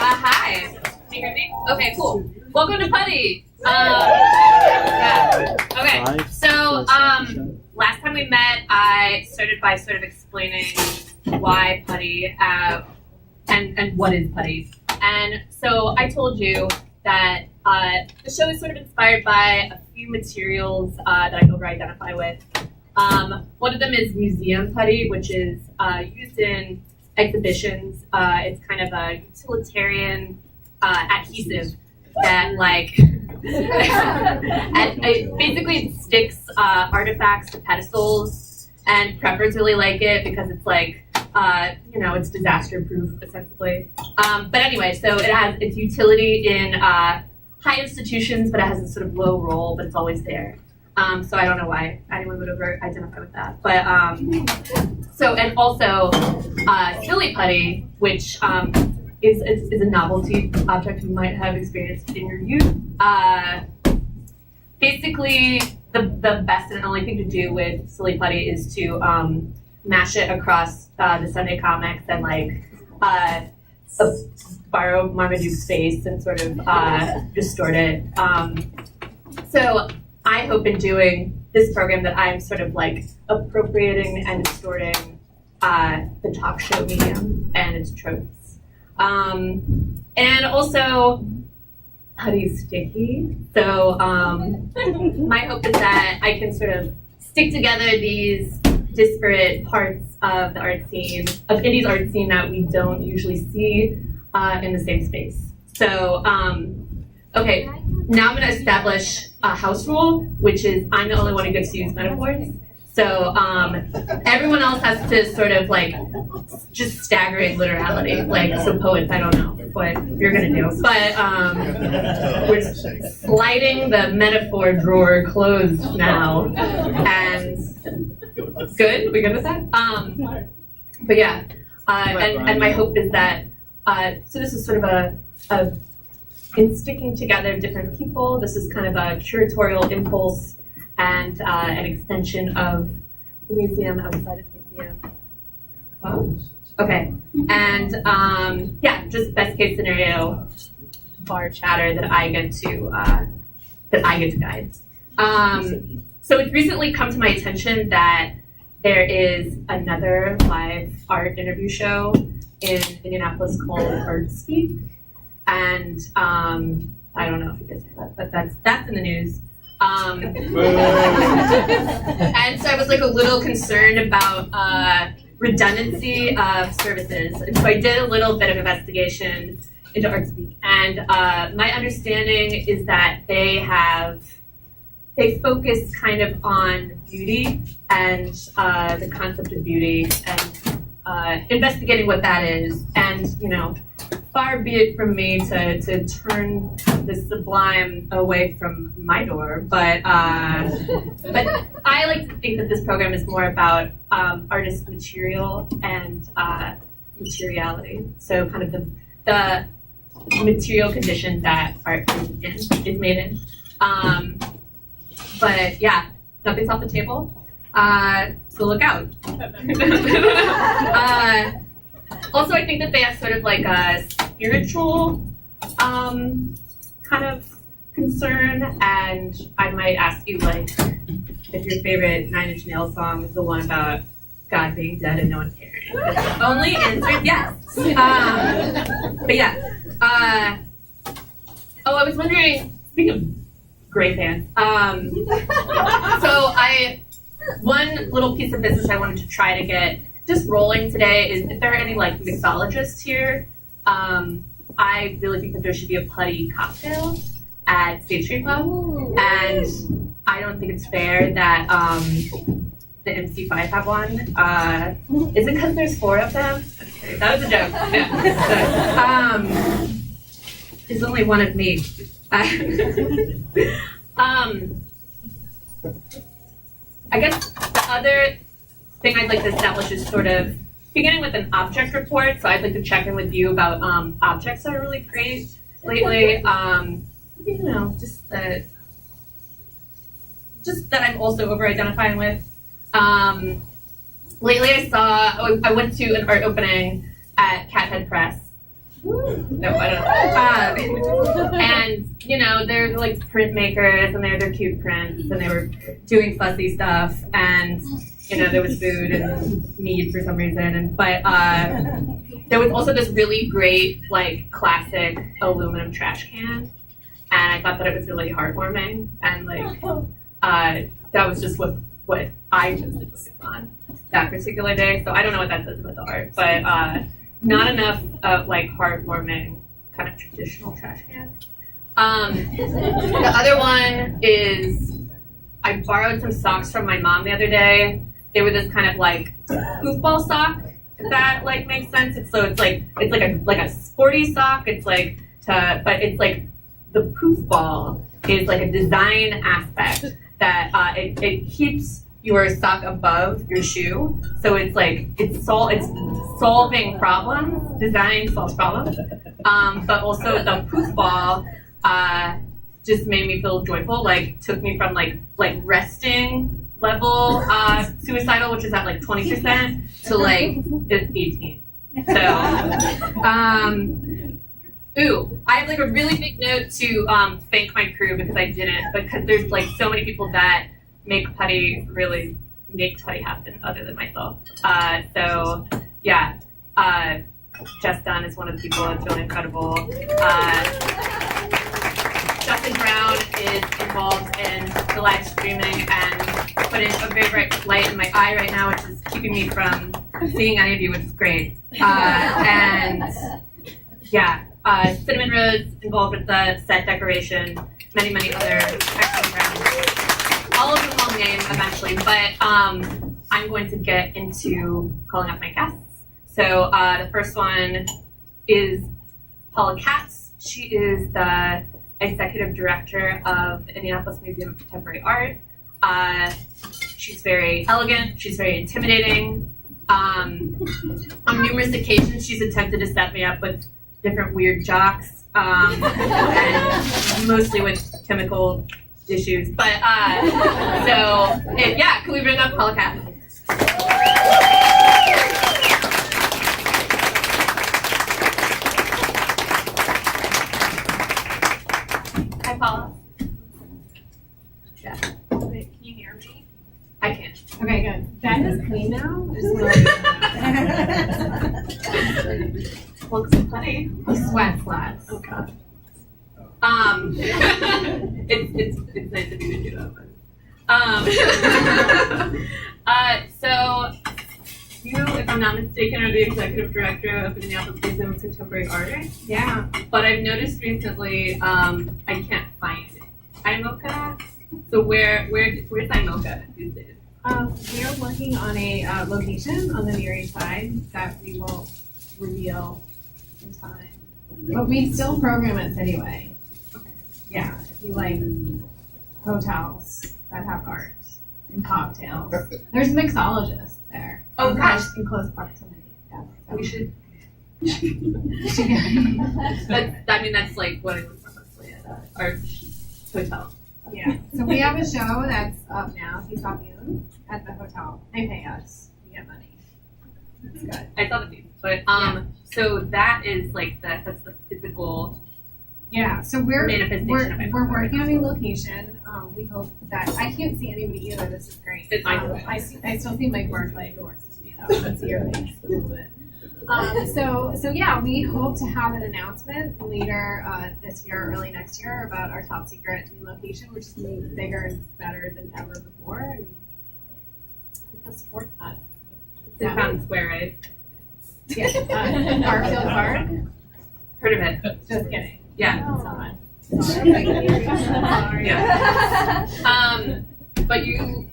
Hi. Can you hear me? Okay, cool. Welcome to Putty. Yeah. Okay. So, last time we met, I started by sort of explaining why Putty and what is Putty. And so I told you that the show is sort of inspired by a few materials that I over-identify with. One of them is museum putty, which is used in exhibitions. It's kind of a utilitarian adhesive that and it basically sticks artifacts to pedestals, and preppers really like it because it's it's disaster proof essentially. But anyway, so it has its utility in high institutions, but it has a sort of low role, but it's always there. So I don't know why anyone would ever identify with that. But and also silly putty, which is a novelty object you might have experienced in your youth. Basically, the best and only thing to do with silly putty is to mash it across the Sunday comics and borrow Marmaduke's face and sort of distort it. So I hope in doing this program that I'm sort of appropriating and distorting the talk show medium and its tropes. And also, putty's sticky. So my hope is that I can sort of stick together these disparate parts of the art scene, of Indy's art scene that we don't usually see in the same space. So, okay, now I'm going to establish a house rule, which is I'm the only one who gets to use metaphors. So everyone else has to sort of just staggering literality. So poets, I don't know what you're going to do. But we're sliding the metaphor drawer closed now. And good? We good with that? But yeah, and my hope is that, so this is sort of in sticking together different people, this is kind of a curatorial impulse and an extension of the museum outside of the museum. Oh, okay. And just best case scenario, bar chatter that I get to guide. So it's recently come to my attention that there is another live art interview show in Indianapolis called Art Speak. And I don't know if you guys heard that, but that's in the news. And so I was a little concerned about redundancy of services. And so I did a little bit of investigation into Art Speak. And my understanding is that they focus kind of on beauty and the concept of beauty and investigating what that is. And, far be it from me to turn the sublime away from my door, but I like to think that this program is more about artist material and materiality. So kind of the material conditions that art is made in. But yeah, nothing's off the table. So look out. Also, I think that they have sort of a spiritual kind of concern, and I might ask you if your favorite Nine Inch Nails song is the one about God being dead and no one caring. The only answer is yes. But yeah. I was wondering, speaking of great bands, so One little piece of business I wanted to try to get just rolling today is if there are any like mixologists here, I really think that there should be a putty cocktail at State Street Club, and I don't think it's fair that the MC5 have one. Is it because there's 4 of them? Okay, that was a joke. Yeah. There's only one of me. I guess the other thing I'd like to establish is sort of beginning with an object report. So I'd like to check in with you about objects that are really great lately. You know, just that I'm also over-identifying with. Lately I went to an art opening at Cathead Press. No, I don't know. And, you know, they're like printmakers and they had their cute prints and they were doing fussy stuff and, you know, there was food and meat for some reason. But there was also this really great, like, classic aluminum trash can. And I thought that it was really heartwarming. And, like, that was just what I chose to focus on that particular day. So I don't know what that says about the art, but not enough like heartwarming kind of traditional trash cans. The other one is I borrowed some socks from my mom the other day. They were this kind of like goofball sock, if that like makes sense. It's like a sporty sock. It's like but it's like the poof ball is like a design aspect that it keeps your sock above your shoe, so it's like it's solving problems. Design solves problems, but also the poof ball just made me feel joyful. Like took me from like resting level suicidal, which is at like 20%, to like 18. So, ooh, I have like a really big note to thank my crew because there's like so many people that make Putty happen other than myself. So yeah, Jess Dunn is one of the people that's really incredible. Justin Brown is involved in the live streaming and putting a very bright light in my eye right now, which is keeping me from seeing any of you, which is great. And yeah, Cinnamon Rose involved with the set decoration, many other excellent friends. All of them I'll name eventually, but I'm going to get into calling up my guests. So the first one is Paula Katz. She is the executive director of the Indianapolis Museum of Contemporary Art. She's very elegant. She's very intimidating. On numerous occasions, she's attempted to set me up with different weird jocks, and mostly with chemical issues. But yeah, can we bring up Paula Katz? Hi, Paula. Yeah. Wait, can you hear me? I can. Okay, good. That is clean now? Looks funny. Sweat flats. Oh god. It's nice of you to do that. So you, if I'm not mistaken, are the executive director of the Indianapolis Museum of Contemporary Art. Yeah. But I've noticed recently I can't find imoca. So where's imoca these days? We are working on a location on the Near East Side that we will reveal in time. But we still program it anyway. Yeah, if you like hotels that have art and cocktails. There's mixologists there. Oh gosh, in close proximity. Yeah, so. we should. That's like what it was mostly at our hotel. Yeah. So we have a show that's up now, Seesaw Moon, at the hotel. They pay us. We get money. It's good. I saw the piece, but so that is like that's the physical. Yeah, so we're manifestation of it. we're working on a location. We hope that I can't see anybody either. This is great. I still see Mike Barclay who works with me though. Let's see your face a little bit. So yeah, we hope to have an announcement later this year, early next year, about our top secret new location, which is going to be bigger and better than ever before. I mean, you'll support that. It's Town Square, right? Yeah, Garfield Park. Heard of it? Just kidding. Yeah. It's not. Sorry. Yeah. But you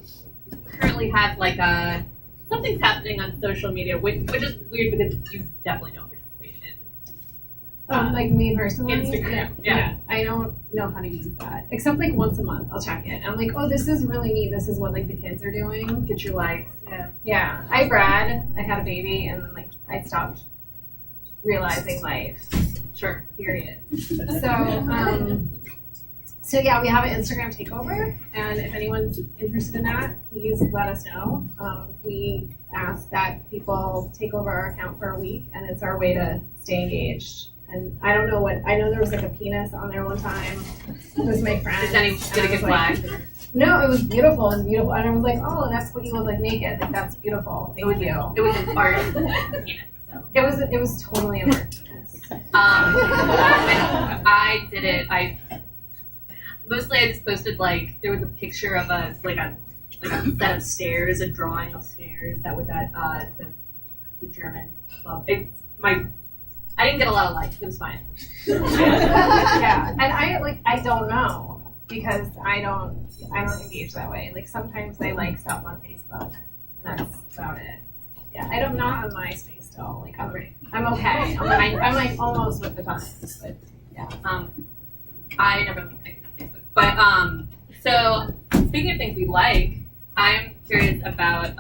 currently have like something's happening on social media, which is weird because you definitely don't participate in Like me personally? Instagram. Yeah. I don't know how to use that. Except like once a month I'll check it. I'm like, oh, this is really neat. This is what like the kids are doing. Get your likes. Yeah. Yeah. I bred. I had a baby and then like I stopped realizing life. Sure. Period. So yeah, we have an Instagram takeover, and if anyone's interested in that, please let us know. We ask that people take over our account for a week, and it's our way to stay engaged. And I don't know I know there was like a penis on there one time. It was my friend. Did it get flagged? No, it was beautiful and beautiful. And I was like, oh, that's what you look like naked. Like, that's beautiful. Thank you. It was an art penis. So. It was totally an art penis. When I did it, I just posted like there was a picture of a set of stairs, a drawing of stairs that was at the German club. I didn't get a lot of likes. It was fine. Yeah, and I don't know because I don't engage that way. Like sometimes I like stuff on Facebook, and that's about it. Yeah, I'm not on MySpace still. Like I'm okay. I'm like almost with the times, but yeah. I never really connected on Facebook. But so speaking of things we like, I'm curious about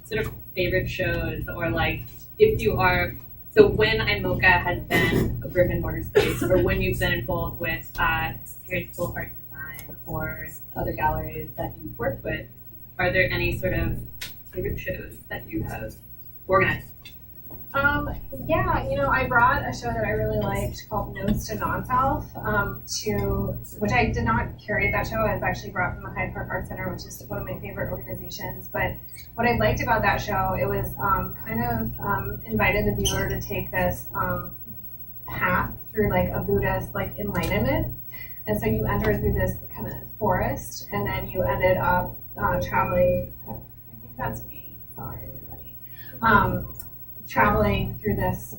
sort of favorite shows or like if you are. So when imoca has been a brick and mortar space, or when you've been involved with Harriet School of Art Design or other galleries that you've worked with, are there any sort of favorite shows that you have organized? Yeah, I brought a show that I really liked called Notes to Non-Self, which I did not curate that show. It was actually brought from the Hyde Park Art Center, which is one of my favorite organizations. But what I liked about that show, it was invited the viewer to take this path through like a Buddhist like enlightenment. And so you entered through this kind of forest, and then you ended up traveling. I think that's me. Sorry, everybody. Traveling through this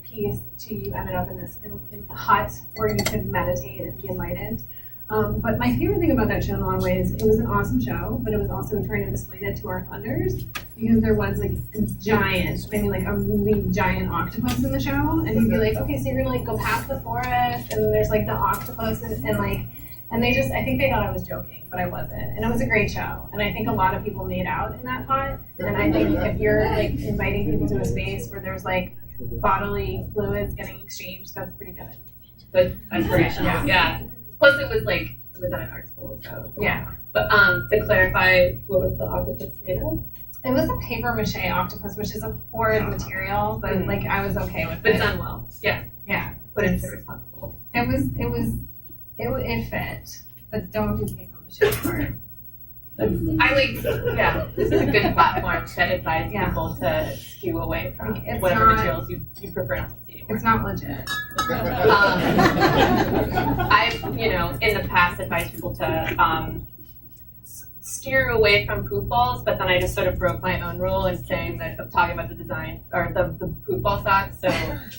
piece till you ended up in this in hut where you could meditate and be enlightened. But my favorite thing about that show in a lot of ways, it was an awesome show, but it was also trying to explain it to our funders because there was like a really giant octopus in the show, and you'd be like, okay, so you're gonna like go past the forest, and there's like the octopus, and they just, I think they thought I was joking, but I wasn't. And it was a great show. And I think a lot of people made out in that hut. And I think if you're like inviting people to a space where there's like bodily fluids getting exchanged, that's pretty good. Good inspiration. Yeah. Plus it was at an art school, so. Yeah. But to clarify, what was the octopus made of? It was a paper mache octopus, which is a horrid material, but like I was okay with it. But it's done well. Yeah. Yeah. But it's irresponsible. It fit, but don't do paper mache part. This is a good platform to advise people to skew away from whatever materials you prefer not to see anymore. It's not legit. I've, in the past advised people to steer away from poof balls, but then I just sort of broke my own rule in saying that of talking about the design or the poof ball socks. So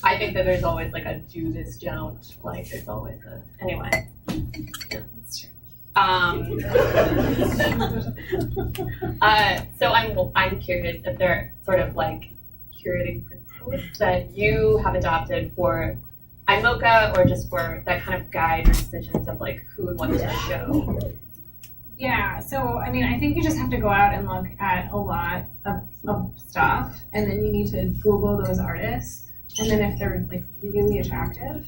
I think that there's always like a do this, don't. Like there's always anyway. Yeah, that's true. So I'm curious if there are sort of like curating principles that you have adopted for imoca or just for that kind of guide your decisions of like who and what to show. Yeah, so I mean, I think you just have to go out and look at a lot of stuff, and then you need to Google those artists, and then if they're like really attractive,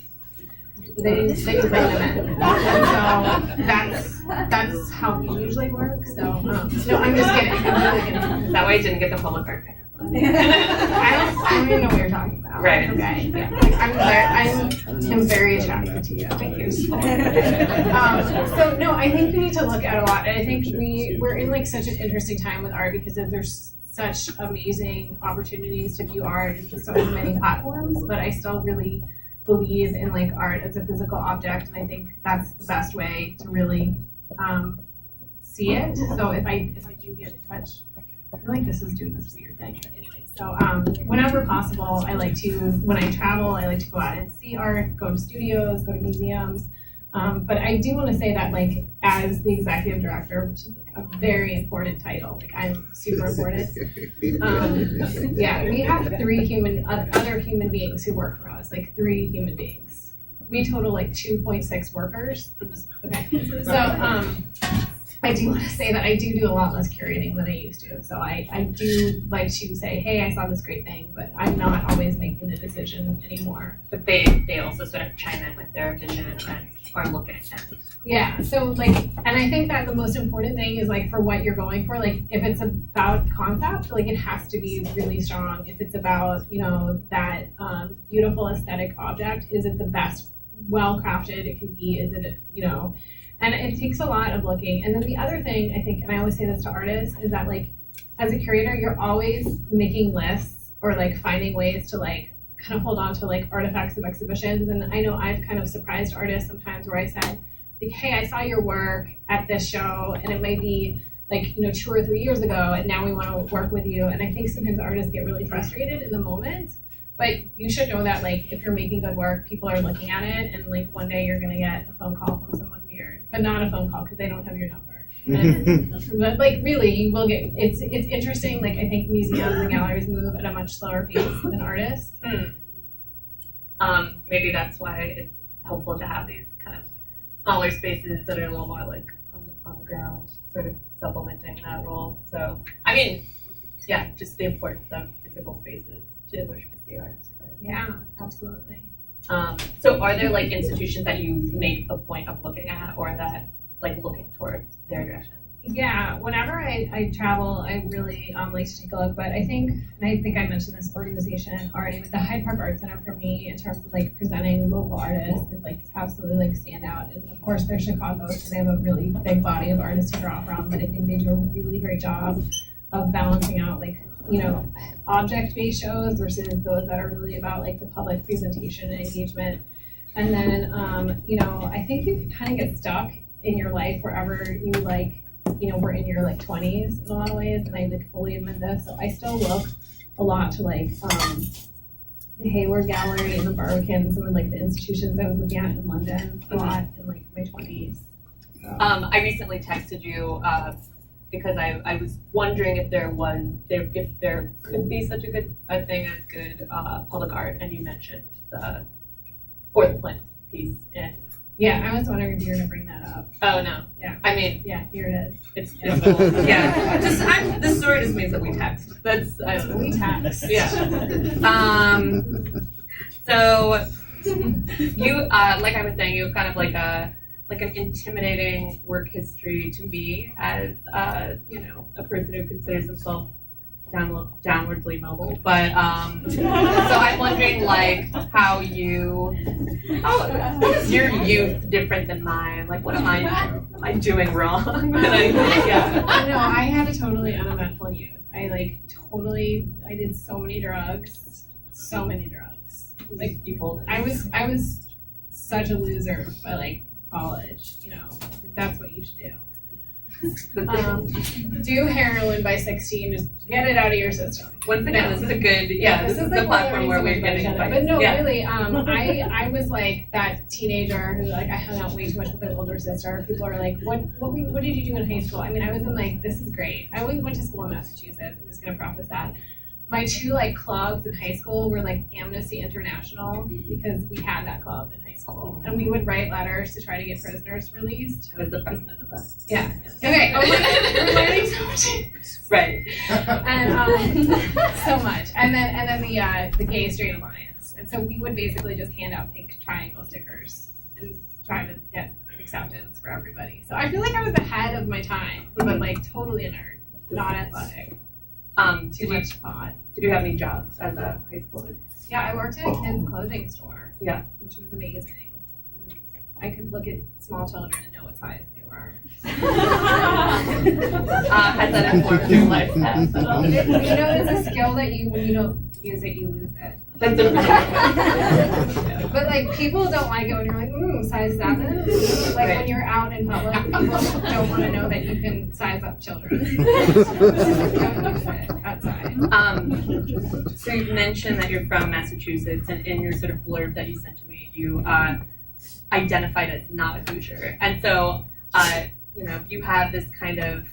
then you bring them in. And so that's how we usually work. So no, I'm just kidding. I'm really kidding. That way, I didn't get the public art picker. I don't even know what you're talking about. Right. Okay. Yeah. I'm very attracted to you. Thank you. So no, I think we need to look at a lot, and I think we're in like such an interesting time with art because there's such amazing opportunities to view art in so many platforms. But I still really believe in like art as a physical object, and I think that's the best way to really see it. So if I do get in touch I feel like this is doing this weird thing, but anyway, so whenever possible, I like to, when I travel, I like to go out and see art, go to studios, go to museums. But I do want to say that, like, as the executive director, which is like a very important title, like I'm super important. Yeah, we have other human beings who work for us, like 3 human beings. We total like 2.6 workers. Okay, so I do want to say that I do a lot less curating than I used to. So I do like to say, hey, I saw this great thing, but I'm not always making the decision anymore. But they also sort of chime in with their vision and are looking at it. Yeah, so like, and I think that the most important thing is like for what you're going for, like if it's about concept, like it has to be really strong. If it's about, you know, that beautiful aesthetic object, is it the best well crafted it can be? Is it, you know, and it takes a lot of looking. And then the other thing I think, and I always say this to artists, is that like as a curator, you're always making lists or like finding ways to like kind of hold on to like artifacts of exhibitions. And I know I've kind of surprised artists sometimes where I said, like, hey, I saw your work at this show and it might be like, you know, 2 or 3 years ago and now we want to work with you. And I think sometimes artists get really frustrated in the moment, but you should know that like if you're making good work, people are looking at it and like one day you're gonna get a phone call from someone weird, but not a phone call because they don't have your number. And, but like really you will get, it's interesting, like I think museums and galleries move at a much slower pace than artists. Maybe that's why it's helpful to have these kind of smaller spaces that are a little more like on the ground, sort of supplementing that role. So I mean, yeah, just the importance of physical spaces to wish to see art. But, Yeah, absolutely. So are there like institutions that you make a point of looking at or that like looking toward their direction? Yeah, whenever I travel, I really like to take a look. But I think I mentioned this organization already, but the Hyde Park Art Center for me, in terms of like presenting local artists, is like absolutely like stand out. And of course, they're Chicago, so they have a really big body of artists to draw from. But I think they do a really great job of balancing out like, you know, object-based shows versus those that are really about like the public presentation and engagement. And then, you know, I think you can kind of get stuck in your life wherever you like, you know, we're in your like 20s in a lot of ways, and I like fully admit this. So I still look a lot to like the Hayward Gallery and the Barbican and some of like the institutions I was looking at in London a lot in like my 20s. So. I recently texted you because I was wondering if there could be such a thing as good public art, and you mentioned the Fourth Plinth piece in. Yeah, I was wondering if you were gonna bring that up. Oh no. Yeah. I mean, yeah, here it is. It's cool. Yeah. This story just means that we text. We text. Yeah. So you like I was saying, you have kind of like an intimidating work history to me as you know, a person who considers himself downwardly mobile, but so I'm wondering like how is your youth different than mine? Like what am I doing wrong? Yeah. No, I had a totally uneventful youth. I did so many drugs. Like I was such a loser by like college, you know, like, that's what you should do. Do heroin by 16, just get it out of your system. Once again, this is a good, this is the platform where we're getting advice. But no, really, I was like that teenager who like I hung out way too much with my older sister. People are like, what did you do in high school? I mean, I was in like, this is great. I always went to school in Massachusetts. I'm just gonna preface that. My 2 like clubs in high school were like Amnesty International, because we had that club in high school, and we would write letters to try to get prisoners released. I was the president of that. Yeah. Okay. Oh, we're learning so much. Right. And so much. And then the Gay Straight Alliance. And so we would basically just hand out pink triangle stickers and try to get acceptance for everybody. So I feel like I was ahead of my time, but like totally a nerd, not athletic. Too much pot. Did you have any jobs as a high schooler? Yeah, I worked at a kids' clothing store. Yeah. Which was amazing. I could look at small children and know what size they were. Has that informed your life path at all? You know, it's a skill that use it, you lose it. That's a But like people don't like it when you're like, size 7. Like when you're out in public, people don't want to know that you can size up children. Don't use it outside. So you mentioned that you're from Massachusetts, and in your sort of blurb that you sent to me, you identified as not a Hoosier. And so, you have this kind of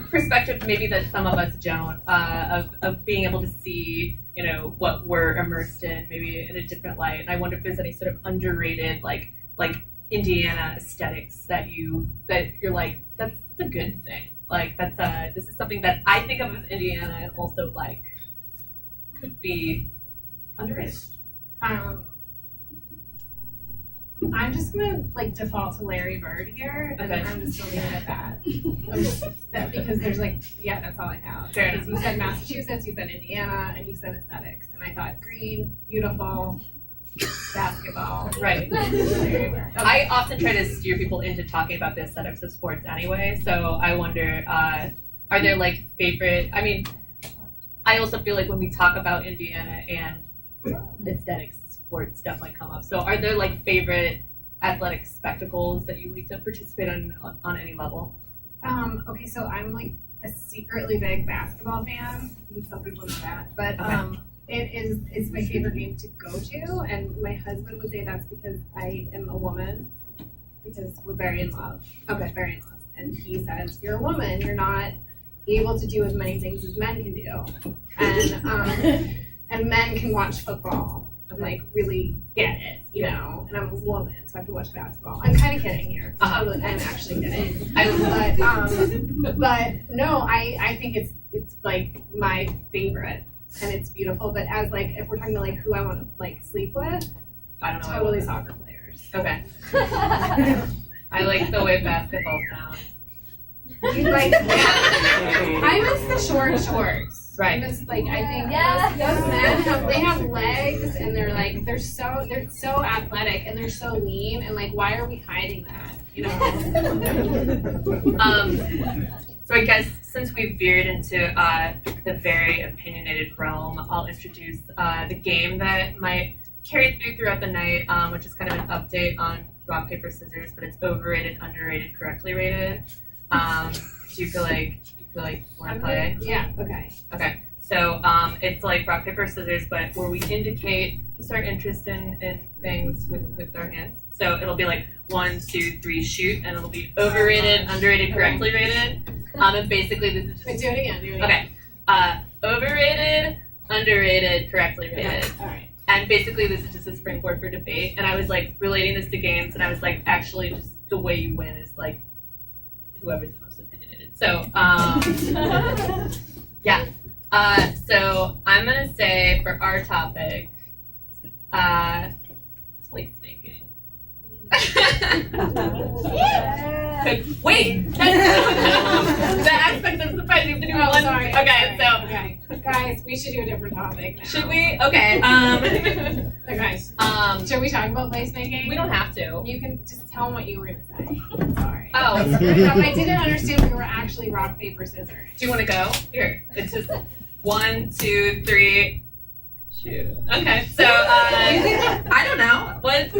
perspective maybe that some of us don't, of being able to see, what we're immersed in maybe in a different light. And I wonder if there's any sort of underrated like Indiana aesthetics that you're like, that's a good thing. Like this is something that I think of as Indiana and also like could be underrated. I'm just gonna default to Larry Bird here, and Okay. I'm just gonna leave it at that. Because there's that's all I have. Fair Because enough. you said Massachusetts, you said Indiana, and you said aesthetics, and I thought green, beautiful, basketball. Right. Larry Bird. I often try to steer people into talking about the aesthetics of sports anyway, so I wonder, are there favorite, I also feel like when we talk about Indiana and aesthetics, sports definitely come up. So are there favorite athletic spectacles that you like to participate on any level? Okay, so I'm a secretly big basketball fan. Some people know that, but it's my favorite game to go to, and my husband would say that's because I am a woman, because we're very in love. Okay, very in love, and he says you're a woman, you're not able to do as many things as men can do, and men can watch football. Really get it, and I'm a woman, so I have to watch basketball. I'm kind of kidding here. Totally, I'm actually kidding. But no, I think it's my favorite, and it's beautiful. But as if we're talking about who I want to sleep with, I don't know. totally soccer players. Okay. I like the way basketball sounds. I miss the short shorts. Right. I miss I think Yes. those men have legs, and they're so athletic, and they're so lean, and why are we hiding that? So I guess since we veered into the very opinionated realm, I'll introduce the game that might carry throughout the night, which is kind of an update on rock, paper, scissors, but it's overrated, underrated, correctly rated. Do you feel like you want to play? Yeah. Okay. Okay. So it's like rock, paper, scissors, but where we indicate just our interest in things with our hands. So it'll be 1, 2, 3, shoot, and it'll be overrated, underrated, correctly rated. And basically this is just... Wait, do it again. Okay. Overrated, underrated, correctly rated. All right. And basically this is just a springboard for debate. And I was relating this to games, and I was actually just the way you win is whoever's the most opinionated. So yeah. So I'm gonna say for our topic, placemaking. Wait, the aspect of surprise. You have to do one. Sorry. Okay, so Okay. Guys, we should do a different topic now. should we? Okay. Okay. Should we talk about placemaking? We don't have to. You can just tell them what you were gonna say. Sorry. Oh, I didn't understand we were actually rock, paper, scissors. do you want to go? Here, it's just 1, 2, 3. Shoot. Okay, so I don't know what's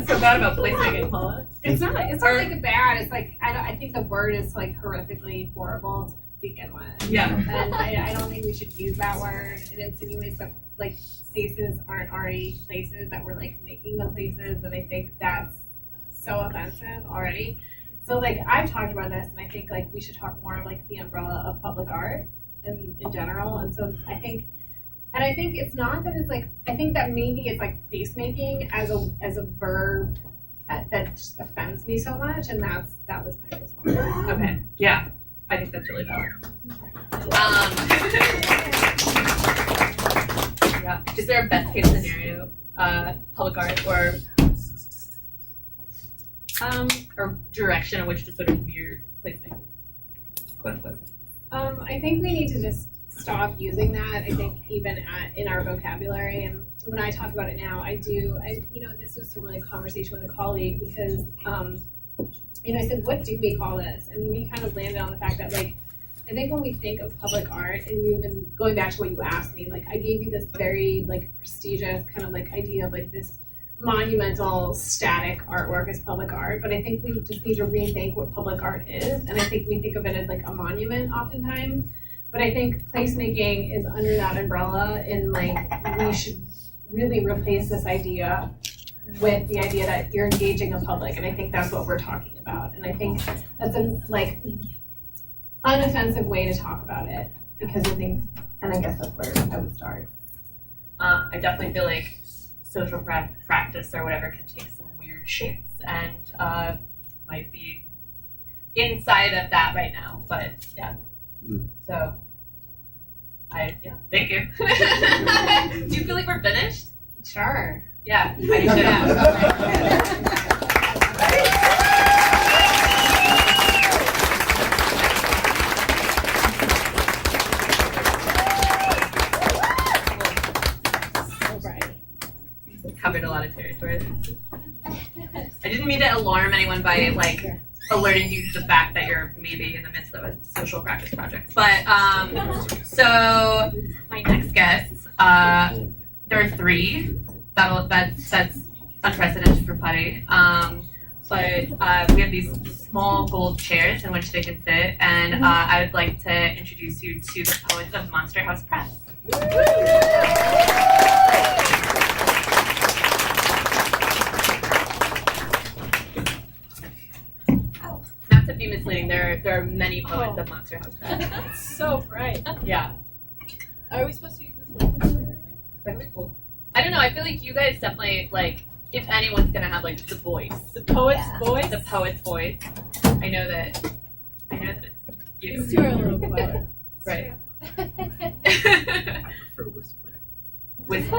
so bad about placemaking, Paula. It's not bad. It's I think the word is horrifically horrible to begin with. Yeah. And I don't think we should use that word. It insinuates that places aren't already places, that we're making them places, and I think that's so offensive already. So I've talked about this, and I think we should talk more of the umbrella of public art in general. And so I think it's not that it's I think that maybe it's placemaking as a verb that just offends me so much, and that was my response. Okay. Yeah, I think that's really valid. Yeah. Is there a best case scenario, public art or direction in which to sort of veer placemaking? Quote unquote. I think we need to just stop using that. I think even in our vocabulary, and when I talk about it now, this was really a conversation with a colleague, because I said, what do we call this? And we kind of landed on the fact that I think when we think of public art, and even going back to what you asked me, like I gave you this very like prestigious kind of like idea of like this monumental static artwork as public art, but I think we just need to rethink what public art is, and I think we think of it as like a monument oftentimes, but I think placemaking is under that umbrella, and like we should really replace this idea with the idea that you're engaging a public, and I think that's what we're talking about, and I think that's a like unoffensive way to talk about it, because I think, and I guess that's where I would start. I definitely feel like social practice or whatever can take some weird shapes, and might be inside of that right now, but yeah. So, thank you. Do you feel like we're finished? Sure. Yeah, I should. Covered a lot of territory. I didn't mean to alarm anyone by like alerting you to the fact that you're maybe in the midst of a social practice project. But so my next guests, there are three. That's unprecedented for Putty. But we have these small gold chairs in which they can sit, and I would like to introduce you to the poets of Monster House Press. Not to be misleading, there are many poets of Monster House Press. It's so bright. Yeah. Are we supposed to use this one? I don't know, I feel like you guys definitely, like, if anyone's gonna have, like, the voice. The poet's voice? The poet's voice. I know that it's you. These two are a little quieter. Right. I prefer whispering. With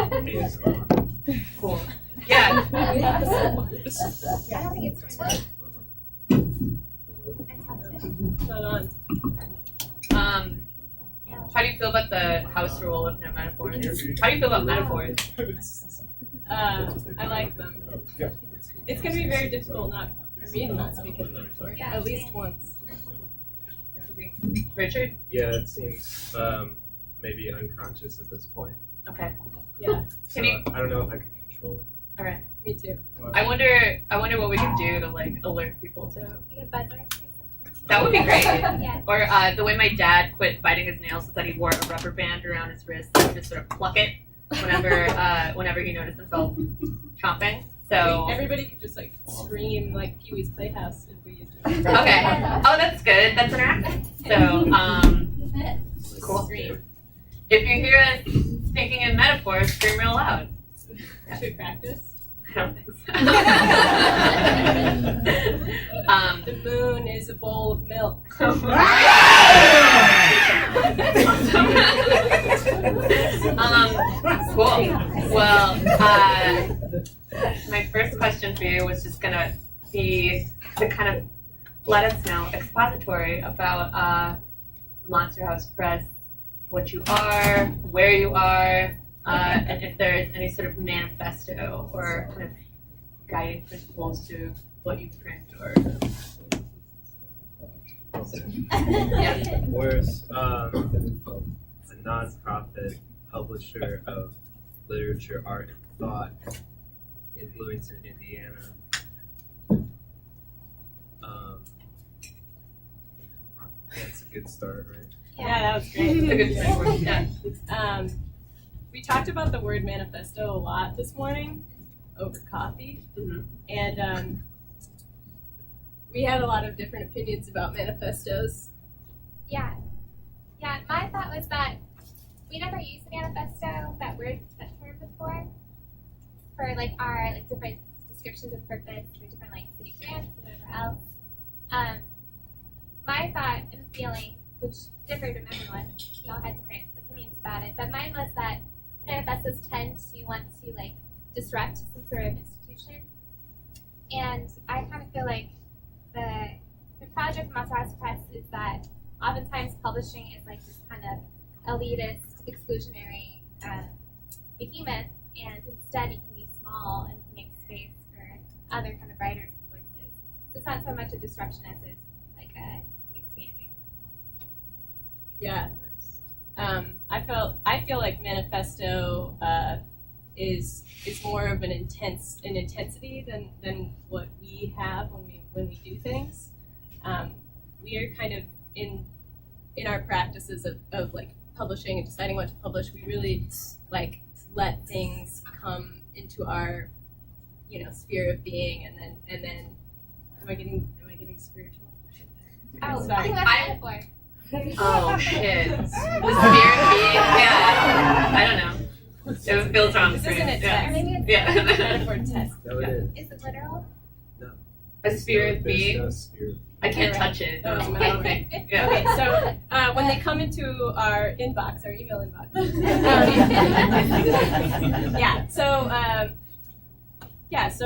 cool. Yeah. I don't think it's turned It's not on. How do you feel about the house rule of no metaphors? How do you feel about metaphors? I like them. It's going to be very difficult not for me to not speak in metaphor. Yeah, At least same. once. Richard? Yeah, it seems maybe unconscious at this point. Okay. Yeah, So Can you- I don't know if I could control it. All right. me too. I wonder what we can do to like alert people to. Like a buzzer or something. That would be great. Yeah. Or the way my dad quit biting his nails was that he wore a rubber band around his wrist and just sort of pluck it whenever he noticed himself chomping. So Everybody could just like scream like Pee-wee's Playhouse if we used it. okay. Oh, that's good. That's interactive. So cool. Scream. If you hear us thinking in metaphors, scream real loud. Should we practice? I don't think so. The moon is a bowl of milk. Cool. Well, my first question for you was just gonna be to kind of let us know, expository, about Monster House Press, what you are, where you are, and if there is any sort of manifesto or kind of guiding principles to what you print or. Yeah. We're a nonprofit publisher of literature, art, and thought in Bloomington, Indiana. That's a good start, right? Yeah, that was great. It's a good framework. Yeah. We talked about the word manifesto a lot this morning over coffee, Mhm. and we had a lot of different opinions about manifestos. Yeah. Yeah, my thought was that we never used manifesto, that word, that term before, for like our like different descriptions of purpose for different like city grants and whatever else. My thought and feeling, which differed from everyone, we all had different opinions about it, but mine was that manifestos tend to want to like disrupt some sort of institution, and I kind of feel like the project of Monster House Press is that oftentimes publishing is like this kind of elitist, exclusionary behemoth, and instead it can be small and can make space for other kind of writers and voices. So it's not so much a disruption as it's like a expanding. Yeah. I feel like manifesto is more of an intensity than what we have when we do things. We are kind of in our practices of like publishing and deciding what to publish. We really like let things come into our sphere of being, and then am I getting spiritual? Oh, Sorry. I think that's metaphor. Oh shit. The spirit being, yeah. I don't know. It feels wrong. This isn't a Or test. maybe it's Yeah. Metaphor test. No, it is. is it literal? A spirit There's being. no spirit. I can't Right. touch it. Oh, No. no. Okay. Yeah. Okay, so when they come into our inbox, our email inbox, so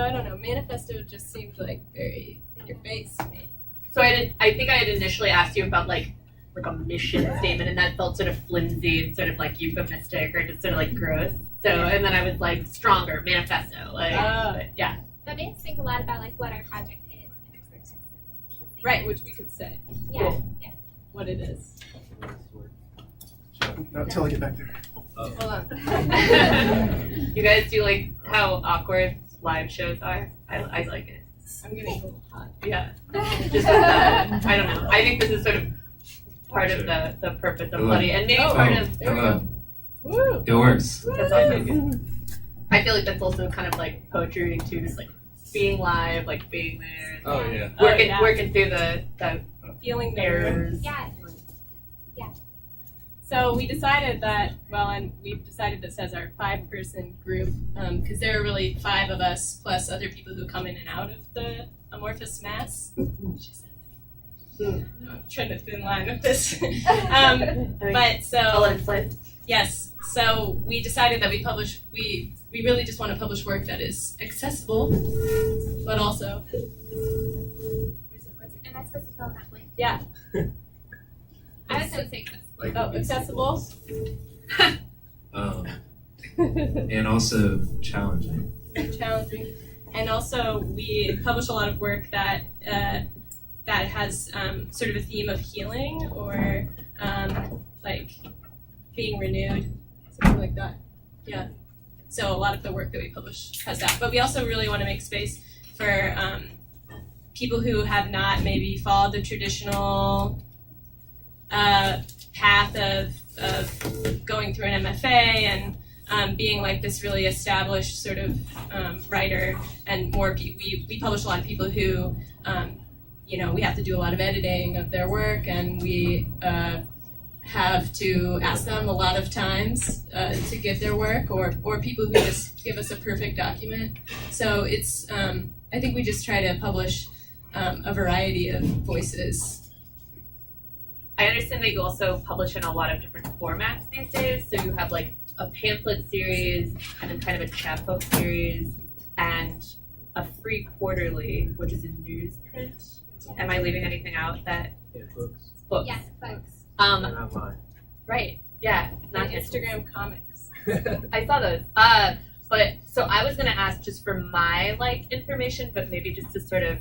I don't know. Manifesto just seemed like very in your face to me. So I think I had initially asked you about like a mission statement, and that felt sort of flimsy and sort of like euphemistic or just sort of like gross. So and then I was like stronger manifesto, like yeah. That makes us think a lot about like what our project is and its purpose. Right, which we could say Yeah. what it is. Not until I get back there. Hold on. You guys do like how awkward live shows are? I like it. I'm getting a little hot. Yeah. Just I don't know. I think this is sort of part of the purpose of Putty, and maybe part of There we Hello. go. Woo! It works. that's also good. I feel like that's also kind of like poetry reading too, just like being live, like being there, Oh yeah. working through the Feeling the room. errors. Yeah. So we decided that, and we've decided this as our 5-person group, because there are really 5 of us plus other people who come in and out of the amorphous mass. She said that. I'm trying to thin line with this. But I'll so, let it slide. yes, so we decided that we really just want to publish work that is accessible, but also. Am I supposed to fill in that blank? Yeah. I was gonna say accessible. Like Accessible. And also challenging. Challenging, and also we publish a lot of work that has sort of a theme of healing or like being renewed, something like that. Yeah. So a lot of the work that we publish has that, but we also really want to make space for people who have not maybe followed the traditional path of going through an MFA and being like this really established sort of writer, and more we publish a lot of people who we have to do a lot of editing of their work, and we have to ask them a lot of times to give their work, or people who just give us a perfect document. So it's I think we just try to publish a variety of voices. I understand that you also publish in a lot of different formats these days. So you have like a pamphlet series, and then kind of a chapbook series, and a free quarterly, which is in newsprint. Am I leaving anything out? That books. books. Yes, books. And online. Right. Yeah. Not On Instagram comics. I saw those. But so I was gonna ask just for my like information, but maybe just to sort of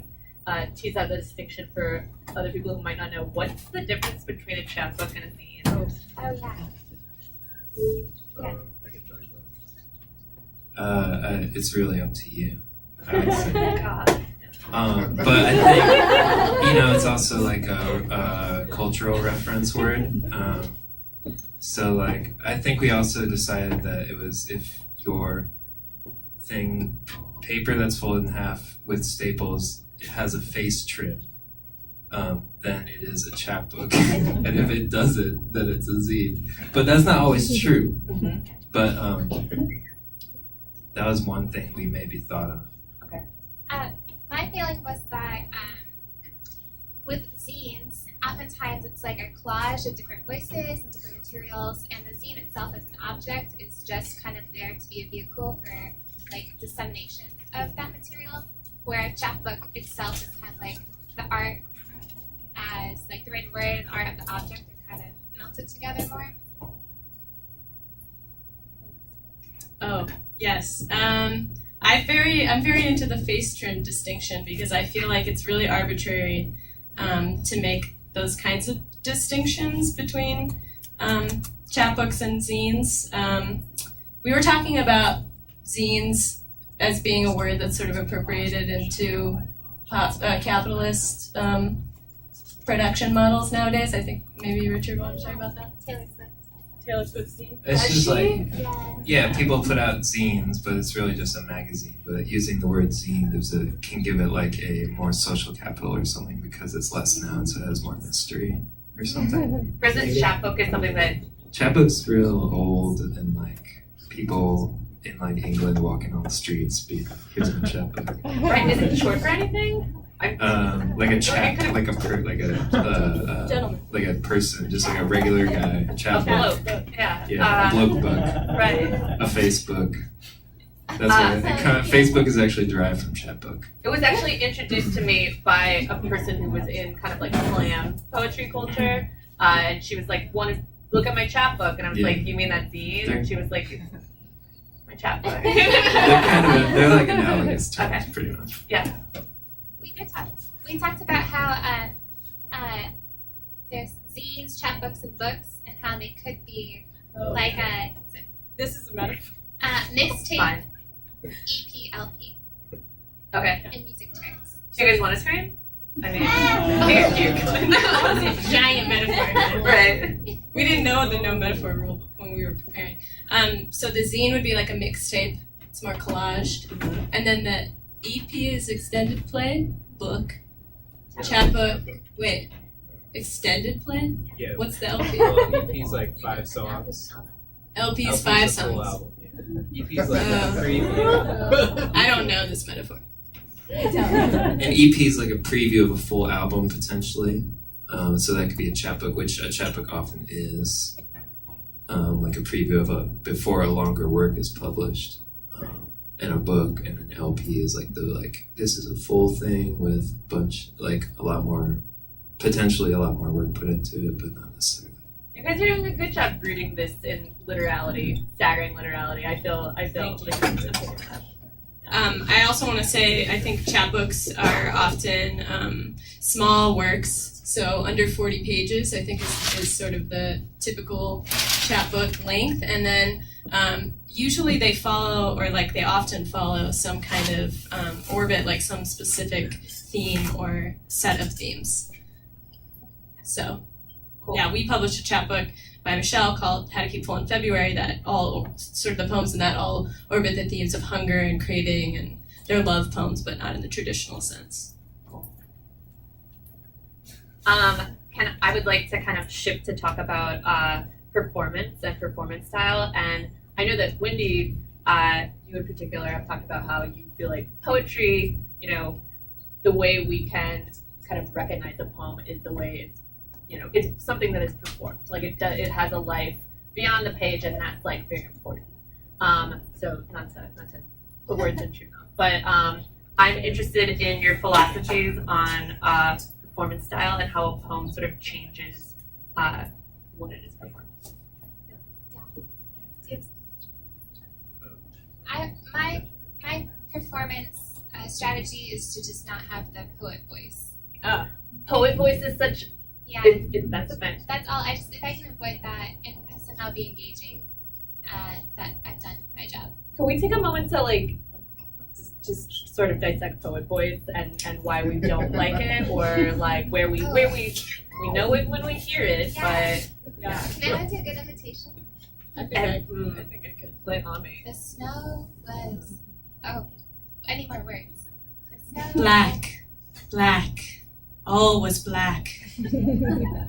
tease out the distinction for other people who might not know. What's the difference between a chapbook and a zine? Oh yeah. I can try that. It's really up to you, I would say. God. But I think it's also like a cultural reference word. So like I think we also decided that it was if your thing paper that's folded in half with staples, it has a face trim, then it is a chapbook. And if it doesn't, then it's a zine. But that's not always true. Mhm. But that was one thing we maybe thought of. My feeling was that with zines, oftentimes it's like a collage of different voices and different materials, and the zine itself as an object is just kind of there to be a vehicle for like dissemination of that material, where a chapbook itself is kind of like the art as like the written word and art of the object are kind of melted together more. Oh, yes. I'm very into the face trim distinction because I feel like it's really arbitrary to make those kinds of distinctions between chapbooks and zines. We were talking about zines as being a word that's sort of appropriated into capitalist production models nowadays. I think maybe Richard wanted to talk about that. Taylor Swift. Taylor Swift zine. It's Has just she? like, Yeah. yeah, people put out zines, but it's really just a magazine. But using the word zine can give it like a more social capital or something because it's less known, so it has more mystery or something. For instance, chapbook is something that Chapbook's real old and like people in like England walking on the streets be here's my chapbook. right is it short for anything? Like a chap, like a Gentlemen. like a person, just like a regular guy, a A chapbook. bloke, yeah. Yeah, a bloke book, Right. a Facebook. That's what Facebook is actually derived from chapbook. It was actually introduced to me by a person who was in kind of like slam poetry culture, and she was like, "Want to look at my chapbook?" And I was Yeah. like, "You mean that zine?" And she was like, "It's my chapbook." They're like analogous terms, Okay. pretty much. We talked about how there's zines, chapbooks, and books, and how they could be like a This is a metaphor. mixtape, Fine. EP, LP Okay. in music terms. Do you guys want a screen? I mean, here. Giant metaphor. Right. We didn't know the no metaphor rule when we were preparing. So the zine would be like a mixtape. It's more collaged. And then the EP is extended play, book, chapbook. Wait, extended play? Yeah. What's the LP? Well, EP's like 5 songs. LP's LP's 5 a full songs. album, yeah. EP's like Oh. a preview. I don't know this metaphor. An EP is like a preview of a full album potentially. So that could be a chapbook, which a chapbook often is. Like a preview of before a longer work is published. And a book and an LP is like this is a full thing with potentially a lot more work put into it, but not necessarily. You guys are doing a good job rooting this in literality, staggering literality. I feel Thank you. like I also want to say I think chapbooks are often small works, so under 40 pages I think is sort of the typical chapbook length, and then usually they follow, or like they often follow some kind of orbit, like some specific theme or set of themes. So Cool. yeah, we published a chapbook by Michelle called How to Keep Full in February that all sort of the poems in that all orbit the themes of hunger and craving, and they're love poems, but not in the traditional sense. I would like to kind of shift to talk about performance and performance style. And I know that Wendy, you in particular, have talked about how you feel like poetry, the way we can kind of recognize a poem is the way it's something that is performed. Like it has a life beyond the page, and that's like very important. So not to put words in your mouth, but I'm interested in your philosophies on performance style and how a poem sort of changes when it is performed. My performance strategy is to just not have the poet voice. Poet voice is such. Yeah, That's a thing. that's all. If I can avoid that and somehow be engaging, that I've done my job. Can we take a moment to like just sort of dissect poet voice and why we don't like it, or like where we know it when we hear it, Yeah. but Can I do a good imitation? I think I could. lay on me. The snow was. Oh, any more words? The snow Black, all was black. Yeah.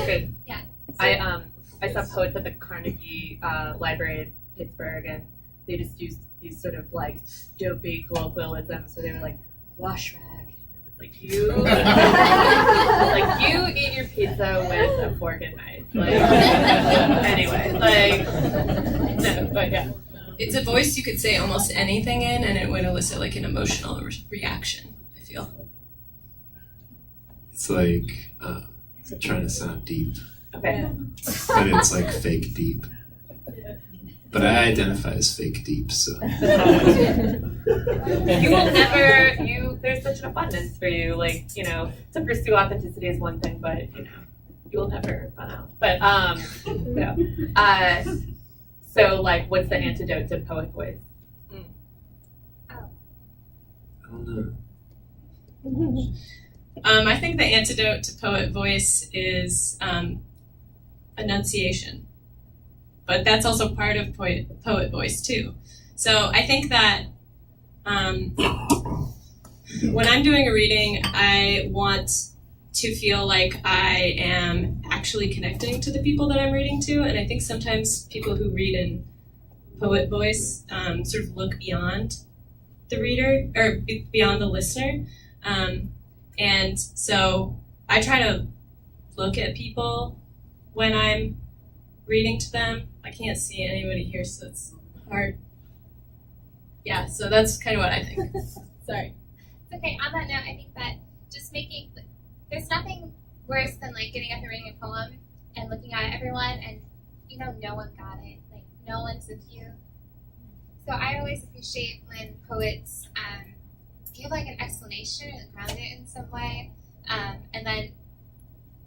Good. Yeah. I saw poets at the Carnegie Library in Pittsburgh, and they just used these sort of like dopey colloquialisms. So they were like, wash rag. It's like you, like you eat your pizza with a fork and knife. Like anyway, like no, but yeah. It's a voice you could say almost anything in, and it would elicit like an emotional reaction, I feel. It's like trying to sound deep, Okay. but it's like fake deep. But I identify as fake deep, so You will never. There's such an abundance for you. Like to pursue authenticity is one thing, but you will never run out. But no. So like, what's the antidote to poet voice? I don't know. I think the antidote to poet voice is enunciation, but that's also part of poet voice too. So I think that when I'm doing a reading, I want to feel like I am actually connecting to the people that I'm reading to, and I think sometimes people who read in poet voice sort of look beyond the reader or beyond the listener. And so I try to look at people when I'm reading to them. I can't see anybody here, so it's hard. Yeah, so that's kind of what I think. Sorry. Okay, on that note, I think that just there's nothing worse than like getting up and reading a poem and looking at everyone and, no one got it. Like, no one's with you. So I always appreciate when poets give like an explanation and ground it in some way. And then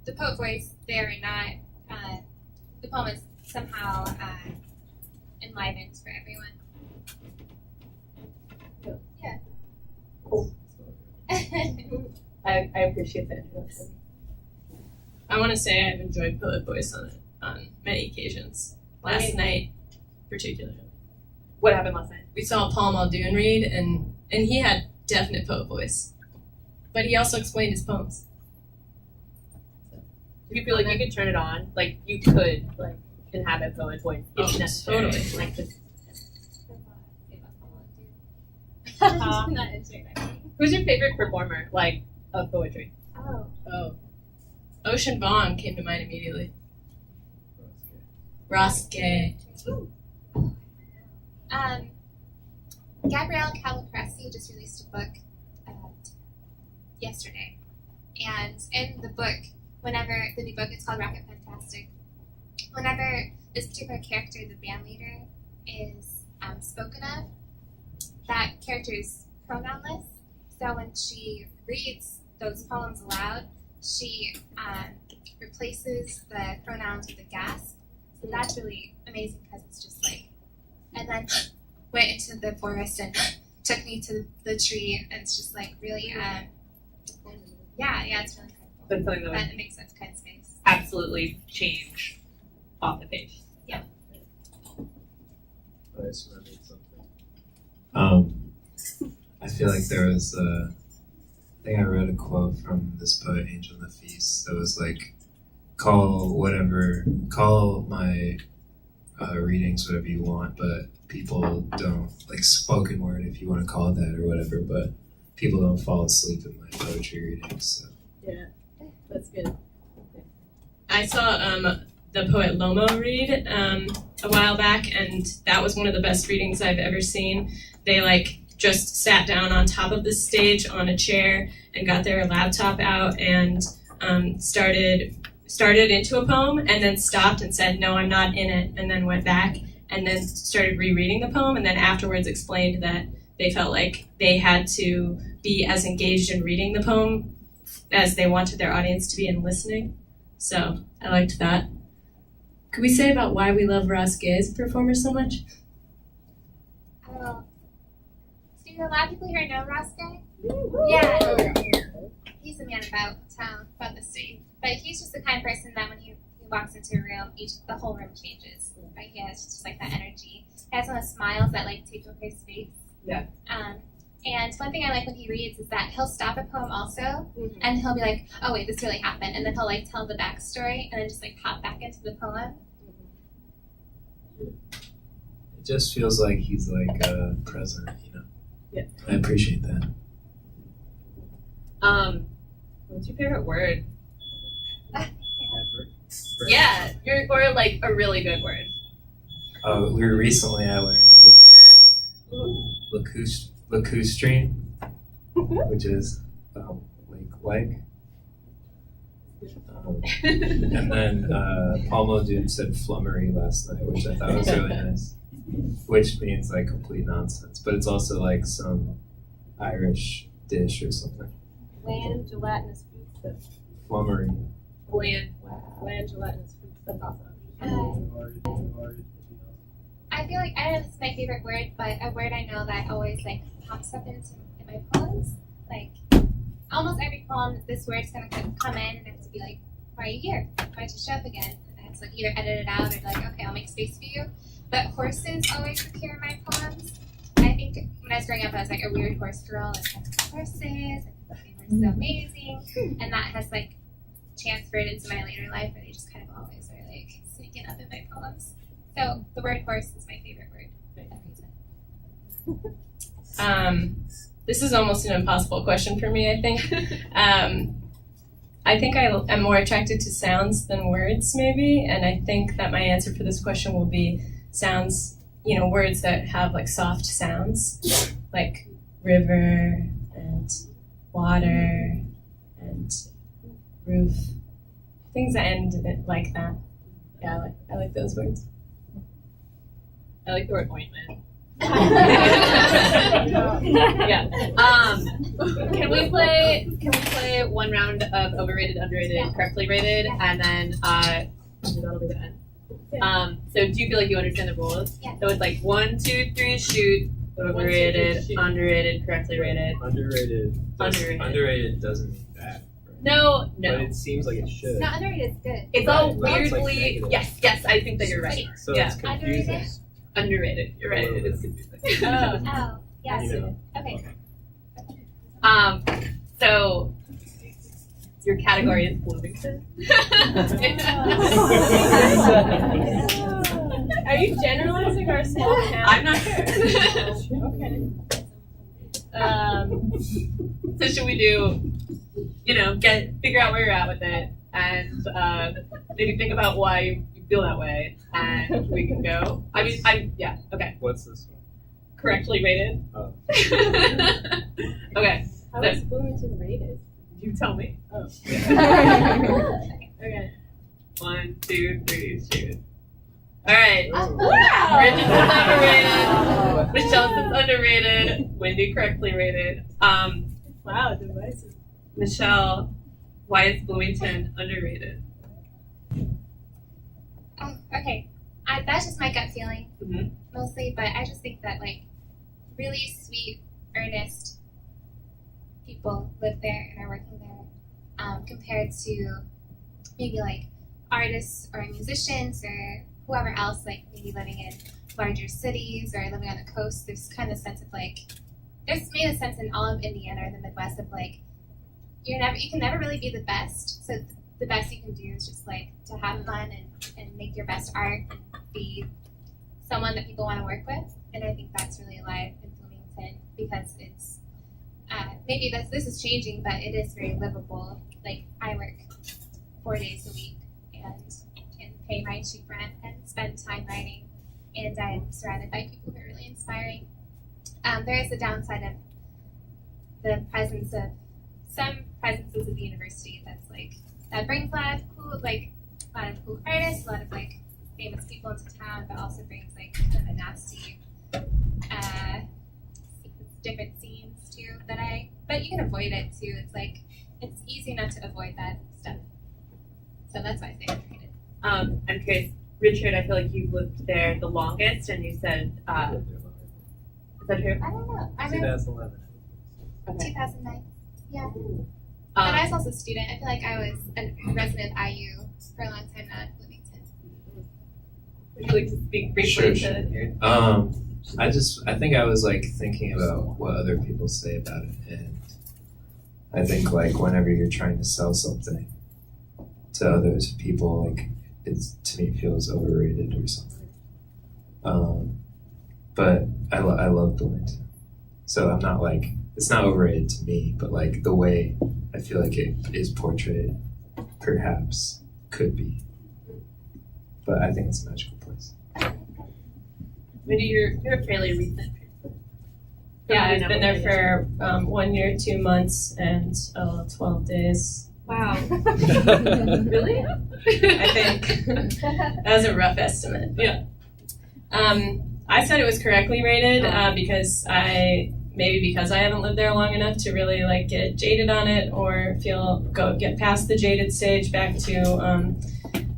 the poet voice there and not, the poem is somehow enlivened for everyone. Yeah. Cool. I appreciate that introduction. I want to say I've enjoyed poet voice on many occasions. Last night, particularly. What happened last night? We saw Paul Muldoon read, and he had definite poet voice, but he also explained his poems. Do you feel like you could turn it on? Like you could like inhabit poet voice if necessary. Totally. Like just, Not entering that. who's your favorite performer like of poetry? Oh, Ocean Vuong came to mind immediately. Ross Gay. Gabrielle Calabresi just released a book yesterday, and in the book, whenever the new book, it's called Rocket Fantastic. Whenever this particular character, the band leader, is spoken of, that character is pronounless. So when she reads those poems aloud, she replaces the pronouns with a gasp. So that's really amazing because it's just like, and then went into the forest and took me to the tree, and it's just like really, yeah, it's really incredible. That's something that But would it makes sense kind of space. absolutely change off the page. I just remembered something. I feel like there was I think I read a quote from this poet Angel Nafis that was like, call my readings whatever you want, but people don't, like spoken word if you want to call it that or whatever, but people don't fall asleep in my poetry readings. So. Yeah, that's good. I saw the poet Lomo read a while back, and that was one of the best readings I've ever seen. They like just sat down on top of the stage on a chair and got their laptop out and started into a poem and then stopped and said, no, I'm not in it, and then went back and then started rereading the poem, and then afterwards explained that they felt like they had to be as engaged in reading the poem as they wanted their audience to be in listening. So I liked that. Could we say about why we love Ross Gay as a performer so much? Oh. Do a lot of people here know Ross Gay? Yeah. He's a man about town, about the state. But he's just the kind of person that when he walks into a room, the whole room changes. Right? He has just like that energy. He has one of those smiles that like take over his face. Yeah. And one thing I like when he reads is that he'll stop a poem also, and he'll be like, oh wait, this really happened. And then he'll like tell the backstory and then just like hop back into the poem. It just feels like he's like present, Yeah. I appreciate that. What's your favorite word? Effort. Yeah, or like a really good word. Recently I learned lacustrine, which is like. And then Paul Muldoon said flummery last night, which I thought was really nice, which means like complete nonsense, but it's also like some Irish dish or something. Bland, gelatinous food. Flummery. Bland gelatinous fruits. That's awesome. I feel like, I don't know if it's my favorite word, but a word I know that always like pops up in my poems. Like almost every poem, this word's gonna come in and I have to be like, why are you here? Why don't you show up again? And I have to like either edit it out or be like, okay, I'll make space for you. But horses always appear in my poems. I think when I was growing up, I was like a weird horse girl, like horses, and they were so amazing. And that has like transferred into my later life where they just kind of always are like sneaking up in my poems. So the word horse is my favorite word for that reason. This is almost an impossible question for me, I think. I think I'm more attracted to sounds than words, maybe, and I think that my answer for this question will be sounds, words that have like soft sounds, like river and water and roof, things that end in it like that. Yeah, I like those words. I like the word ointment. Yeah. Can we play one round of overrated, underrated, correctly rated, and then that'll be the end. So do you feel like you understand the rules? Yeah. So it's like 1, 2, 3, shoot. Overrated, shoot. underrated, correctly rated. Underrated. Underrated doesn't mean bad. Right? No. But it seems like it should. No, underrated is good. It's all Right, but it's, like, weirdly negative. yes, I think that you're right. So Yeah. it's confusing. Underrated. You're right. It is confusing. Oh, yes. You know. Okay. So your category is Bloomington. Are you generalizing our small town? I'm not sure. Okay. So should we do, figure out where you're at with it, and maybe think about why you feel that way, and we can go. Okay. What's this one? Correctly rated. Oh. Okay. How is Bloomington rated? You tell me. Oh. Okay. 1, 2, 3, shoot. All right. Wow. Richardson's overrated. Michelle's underrated. Wendy correctly rated. Wow, divisive. Michelle, why is Bloomington underrated? Oh, okay. That's just my gut feeling, Mhm. mostly, but I just think that, like, really sweet, earnest people live there and are working there, compared to maybe, like, artists or musicians or whoever else, like, maybe living in larger cities or living on the coast. There's kind of a sense of, like, there's made a sense in all of Indiana or the Midwest of, like, you can never really be the best, so the best you can do is just like to have fun and make your best art and be someone that people want to work with. And I think that's really alive in Bloomington because it's maybe this is changing, but it is very livable. Like I work 4 days a week and can pay my cheap rent and spend time writing, and I'm surrounded by people who are really inspiring. There is a downside of the presence of some presences of the university that's like that brings a lot of cool artists, a lot of like famous people into town, but also brings like kind of a nasty different scenes too but you can avoid it too. It's like it's easy enough to avoid that stuff. So that's why I say underrated. I'm curious, Richard, I feel like you've lived there the longest, and you said, is that true? I don't know. I remember 2011. Okay. 2009. Yeah. But I was also a student. I feel like I was a resident of IU for a long time, not Bloomington. Would you like to speak briefly Sure. to I think I was like thinking about what other people say about it, and I think like whenever you're trying to sell something to others people, like to me feels overrated or something. But I love Bloomington, so I'm not like it's not overrated to me, but like the way I feel like it is portrayed, perhaps could be. But I think it's a magical place. Maybe you're a fairly recent person. Yeah, I've been there for 1 year, 2 months, and 12 days. Wow. Really? I think that was a rough estimate. Yeah. I said it was correctly rated because I maybe because I haven't lived there long enough to really like get jaded on it or get past the jaded stage back to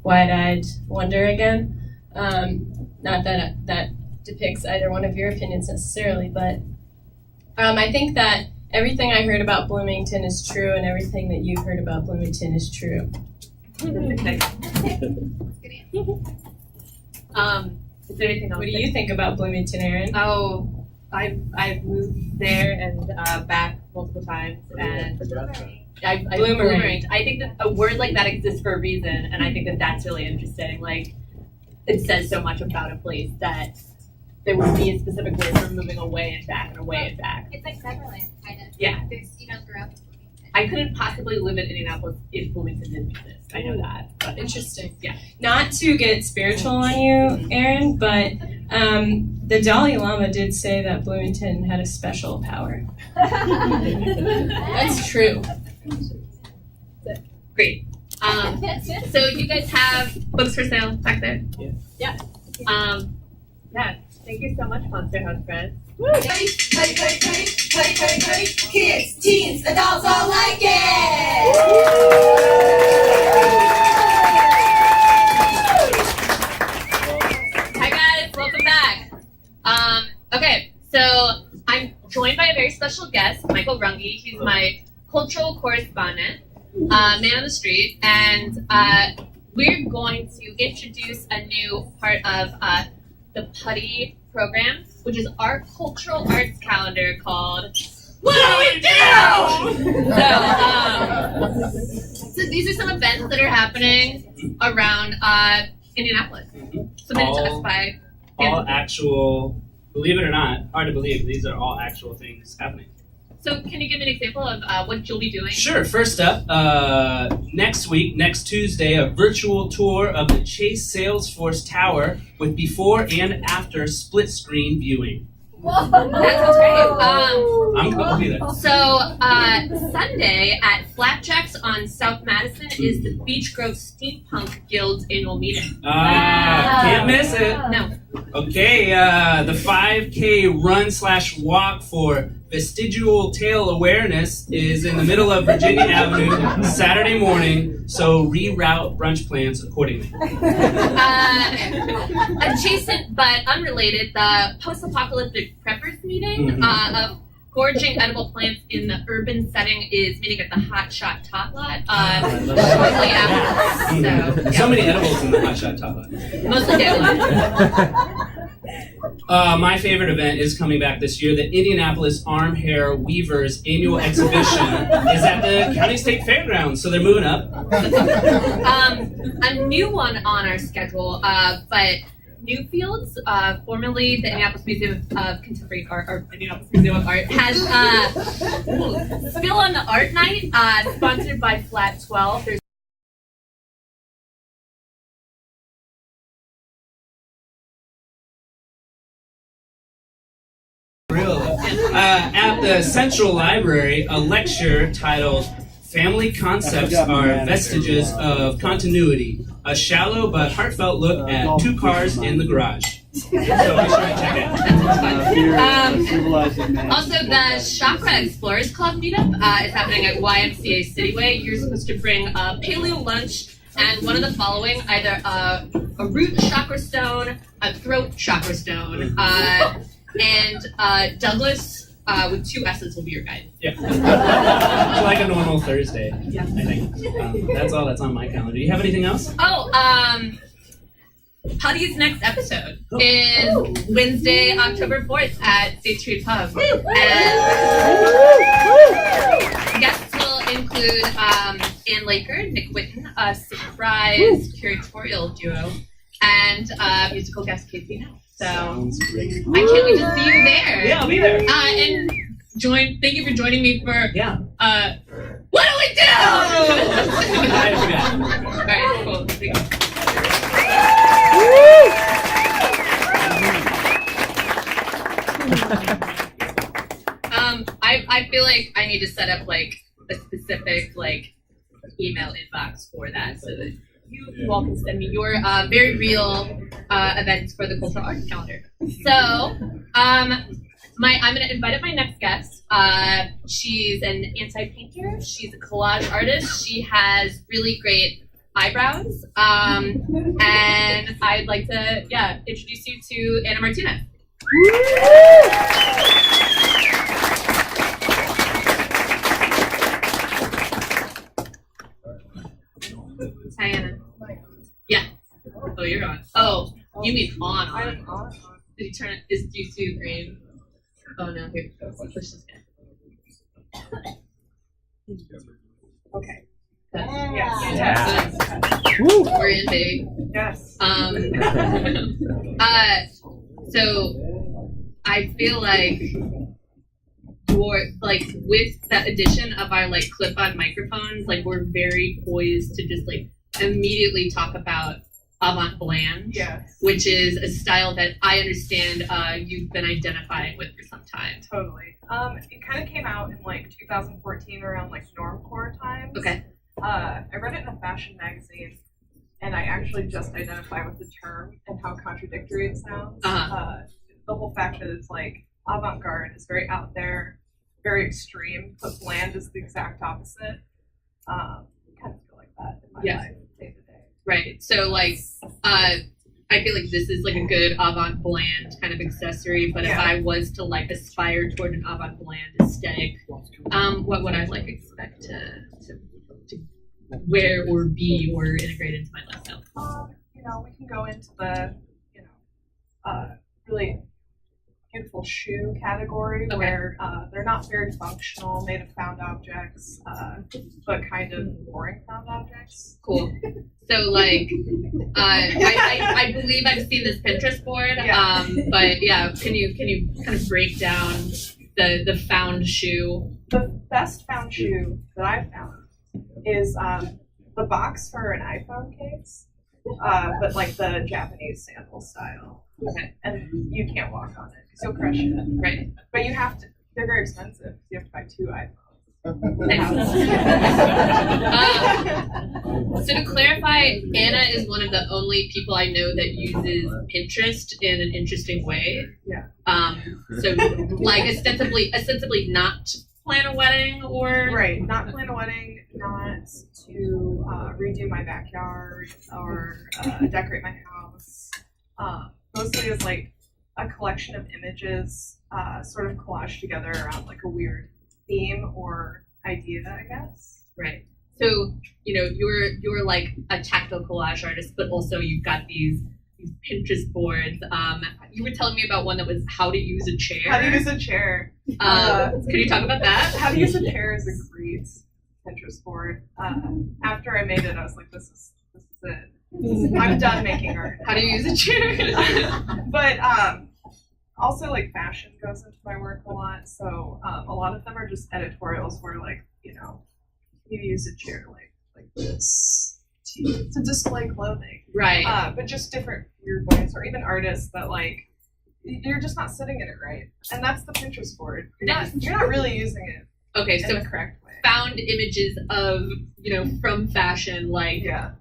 wide-eyed wonder again. Not that that depicts either one of your opinions necessarily, but I think that everything I heard about Bloomington is true, and everything that you've heard about Bloomington is true. Is there anything else? What do you think about Bloomington, Erin? Oh, I've moved there and back multiple times, and I've bloomeranged. I think that a word like that exists for a reason, and I think that that's really interesting. Like, it says so much about a place that there would be a specific word for moving away and back and away and back. It's like Neverland, kind of. Yeah. You don't grow up in Bloomington. I couldn't possibly live in Indianapolis if Bloomington didn't exist. I know that. But Interesting. Yeah. Not to get spiritual on you, Erin, but the Dalai Lama did say that Bloomington had a special power. That's true. great. So you guys have books for sale back there? Yeah. Yeah. Yeah. Thank you so much, Monster House friends. Kids, teens, adults all like it! Hi guys, welcome back. Okay, so I'm joined by a very special guest, Michael Runge. He's my cultural correspondent, man on the street, and we're going to introduce a new part of the Putty program, which is our cultural arts calendar called What Do We Do? So these are some events that are happening around Indianapolis. Submitted to us by all actual, believe it or not, hard to believe, these are all actual things happening. So can you give me an example of what you'll be doing? Sure, first up, next week, next Tuesday, a virtual tour of the Chase Salesforce Tower with before and after split screen viewing. That sounds great. I'll be there. So Sunday at Flapjacks on South Madison is the Beach Grove Steampunk Guild's annual meeting. Can't miss it. No. Okay, the 5K run/walk for Vestigial Tail Awareness is in the middle of Virginia Avenue Saturday morning, so reroute brunch plans accordingly. Adjacent but unrelated, the Post-Apocalyptic Preppers meeting of gorging edible plants in the urban setting is meeting at the Hot Shot Tot Lot shortly after. So many edibles in the Hot Shot Tot Lot. Mostly daily. My favorite event is coming back this year. The Indianapolis Arm Hair Weavers annual exhibition is at the County State Fairgrounds, so they're moving up. A new one on our schedule, but Newfields, formerly the Indianapolis Museum of Contemporary Art, or Indianapolis Museum of Art, has Spill on the Art Night, sponsored by Flat 12. There's At the Central Library, a lecture titled Family Concepts Are Vestiges of Continuity, a shallow but heartfelt look at two cars in the garage. So be sure to check it out. Also, the Chakra Explorers Club meetup is happening at YMCA Cityway. You're supposed to bring a paleo lunch and one of the following, either a root chakra stone, a throat chakra stone, and Douglas with 2 S's will be your guide. Yeah. It's like a normal Thursday, I think. That's all that's on my calendar. Do you have anything else? Oh, Putty's next episode is Wednesday, October 4th at State Street Pub. And guests will include Ann Laker, Nick Whitten, a surprise curatorial duo, and musical guest Casey Now. So Sounds great. I can't wait to see you there. Yeah, I'll be there. And thank you for joining me for Yeah. What Do We Do? I forgot. All right, cool. Thank you. I feel like I need to set up like a specific like email inbox for that so that you all can send me your very real events for the cultural arts calendar. So I'm gonna invite up my next guest. She's an anti-painter. She's a collage artist. She has really great eyebrows. And I'd like to, introduce you to Anna Martinez. Hi, Anna. Yeah. Oh, you're on. Oh, you mean on. I'm on. Did you turn it? Do you see green? Oh no, here. Push this in. Okay. Yes. We're in big. Yes. So I feel like you're like with that addition of our like clip-on microphones, like we're very poised to just like immediately talk about avant bland, Yes. which is a style that I understand you've been identifying with for some time. Totally. It kind of came out in like 2014 around like normcore times. Okay. I read it in a fashion magazine, and I actually just identify with the term and how contradictory it sounds. The whole fact that it's like avant-garde is very out there, very extreme, but bland is the exact opposite. Kind of feel like that in my life day to day. Right. So like I feel like this is like a good avant bland kind of accessory, but if I was to like aspire toward an avant bland aesthetic, what would I like expect to wear or be or integrate into my lifestyle? We can go into the, really beautiful shoe category where they're not very functional, made of found objects, but kind of boring found objects. Cool. So like, I believe I've seen this Pinterest board, but yeah, can you kind of break down the found shoe? The best found shoe that I've found is the box for an iPhone case, but like the Japanese sandal style. Okay. And you can't walk on it because you'll crush it. Right. But you have to, they're very expensive because you have to buy 2 iPhones. So to clarify, Anna is one of the only people I know that uses Pinterest in an interesting way. Yeah. So like ostensibly not to plan a wedding or Right. Not plan a wedding, not to redo my backyard or decorate my house. Mostly as like a collection of images sort of collaged together around like a weird theme or idea, I guess. Right. So, you're like a tactile collage artist, but also you've got these Pinterest boards. You were telling me about one that was how to use a chair. How to use a chair. Can you talk about that? How to use a chair is a great Pinterest board. After I made it, I was like, this is it. I'm done making art. How to use a chair. But also like fashion goes into my work a lot. So a lot of them are just editorials where like, you use a chair like this to display clothing. Right. But just different weird ways, or even artists that like you're just not sitting in it right. And that's the Pinterest board. You're not really using it Okay, in so the correct way. found images of, from fashion, like a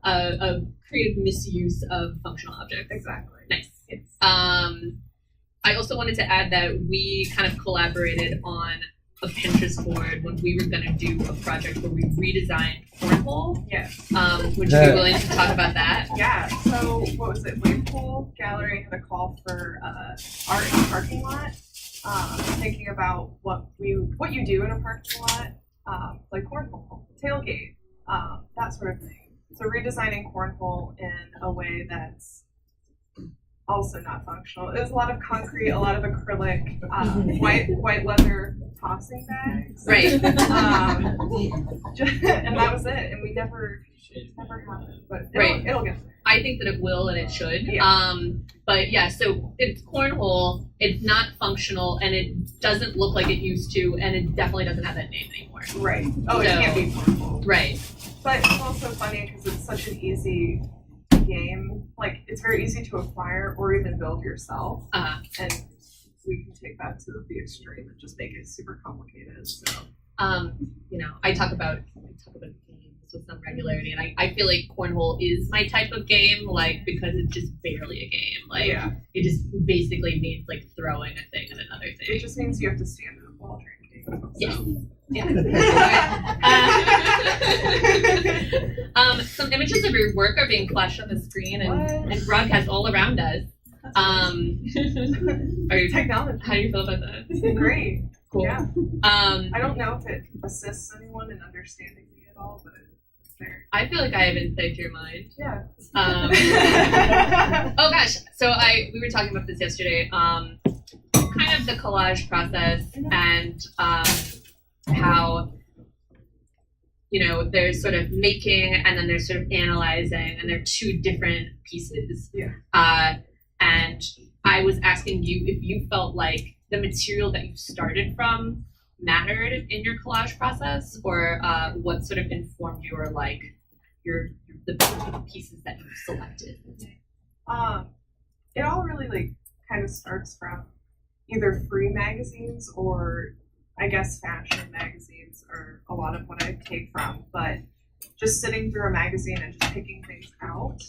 creative misuse of functional objects. Exactly. Nice. Yes. I also wanted to add that we kind of collaborated on a Pinterest board when we were going to do a project where we redesigned Cornhole. Yes. Would you be willing to talk about that? Yeah. So what was it? Wavepool Gallery had a call for art in the parking lot. Thinking about what you do in a parking lot, like cornhole, tailgate, that sort of thing. So redesigning cornhole in a way that's also not functional. It was a lot of concrete, a lot of acrylic, white leather tossing bags. Right. And that was it. And we never happened, but it'll get there. I think that it will and it should. Yeah. But yeah, so it's cornhole, it's not functional, and it doesn't look like it used to, and it definitely doesn't have that name anymore. Right. Oh, it So- can't be cornhole. Right. But it's also funny because it's such an easy game. Like, it's very easy to acquire or even build yourself. And we can take that to the extreme and just make it super complicated. So I talk about games with some regularity, and I feel like cornhole is my type of game, like because it's just barely a game. Like it just basically means like throwing a thing and another thing. It just means you have to stand up while drinking. Yes. Yeah. Some images of your work are being flashed on the screen and broadcast all around us. Are you Technology. How do you feel about that? Great. Cool. Yeah. I don't know if it assists anyone in understanding me at all, but it's there. I feel like I have insight to your mind. Yeah. Oh gosh, so we were talking about this yesterday. Kind of the collage process and how there's sort of making and then there's sort of analyzing, and they're two different pieces. Yeah. And I was asking you if you felt like the material that you started from mattered in your collage process, or what sort of informed your the pieces that you selected. It all really kind of starts from either free magazines or I guess fashion magazines are a lot of what I take from, but just sitting through a magazine and just picking things out,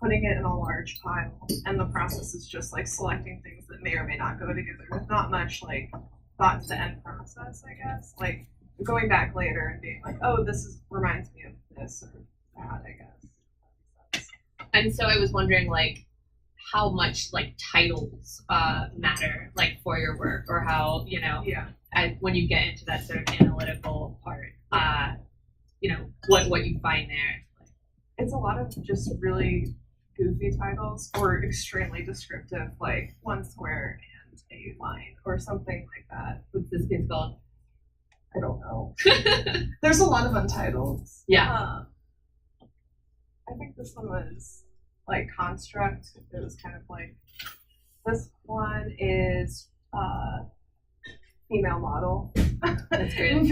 putting it in a large pile, and the process is just like selecting things that may or may not go together with not much like thought to the end process, I guess. Like going back later and being like, oh, reminds me of this or that, I guess. And so I was wondering like how much like titles matter like for your work, or how when you get into that sort of analytical part, what you find there. It's a lot of just really goofy titles or extremely descriptive, like one square and a line or something like that. What's this piece called? I don't know. There's a lot of untitles. Yeah. I think this one was like construct. It was kind of like, this one is female model. That's great.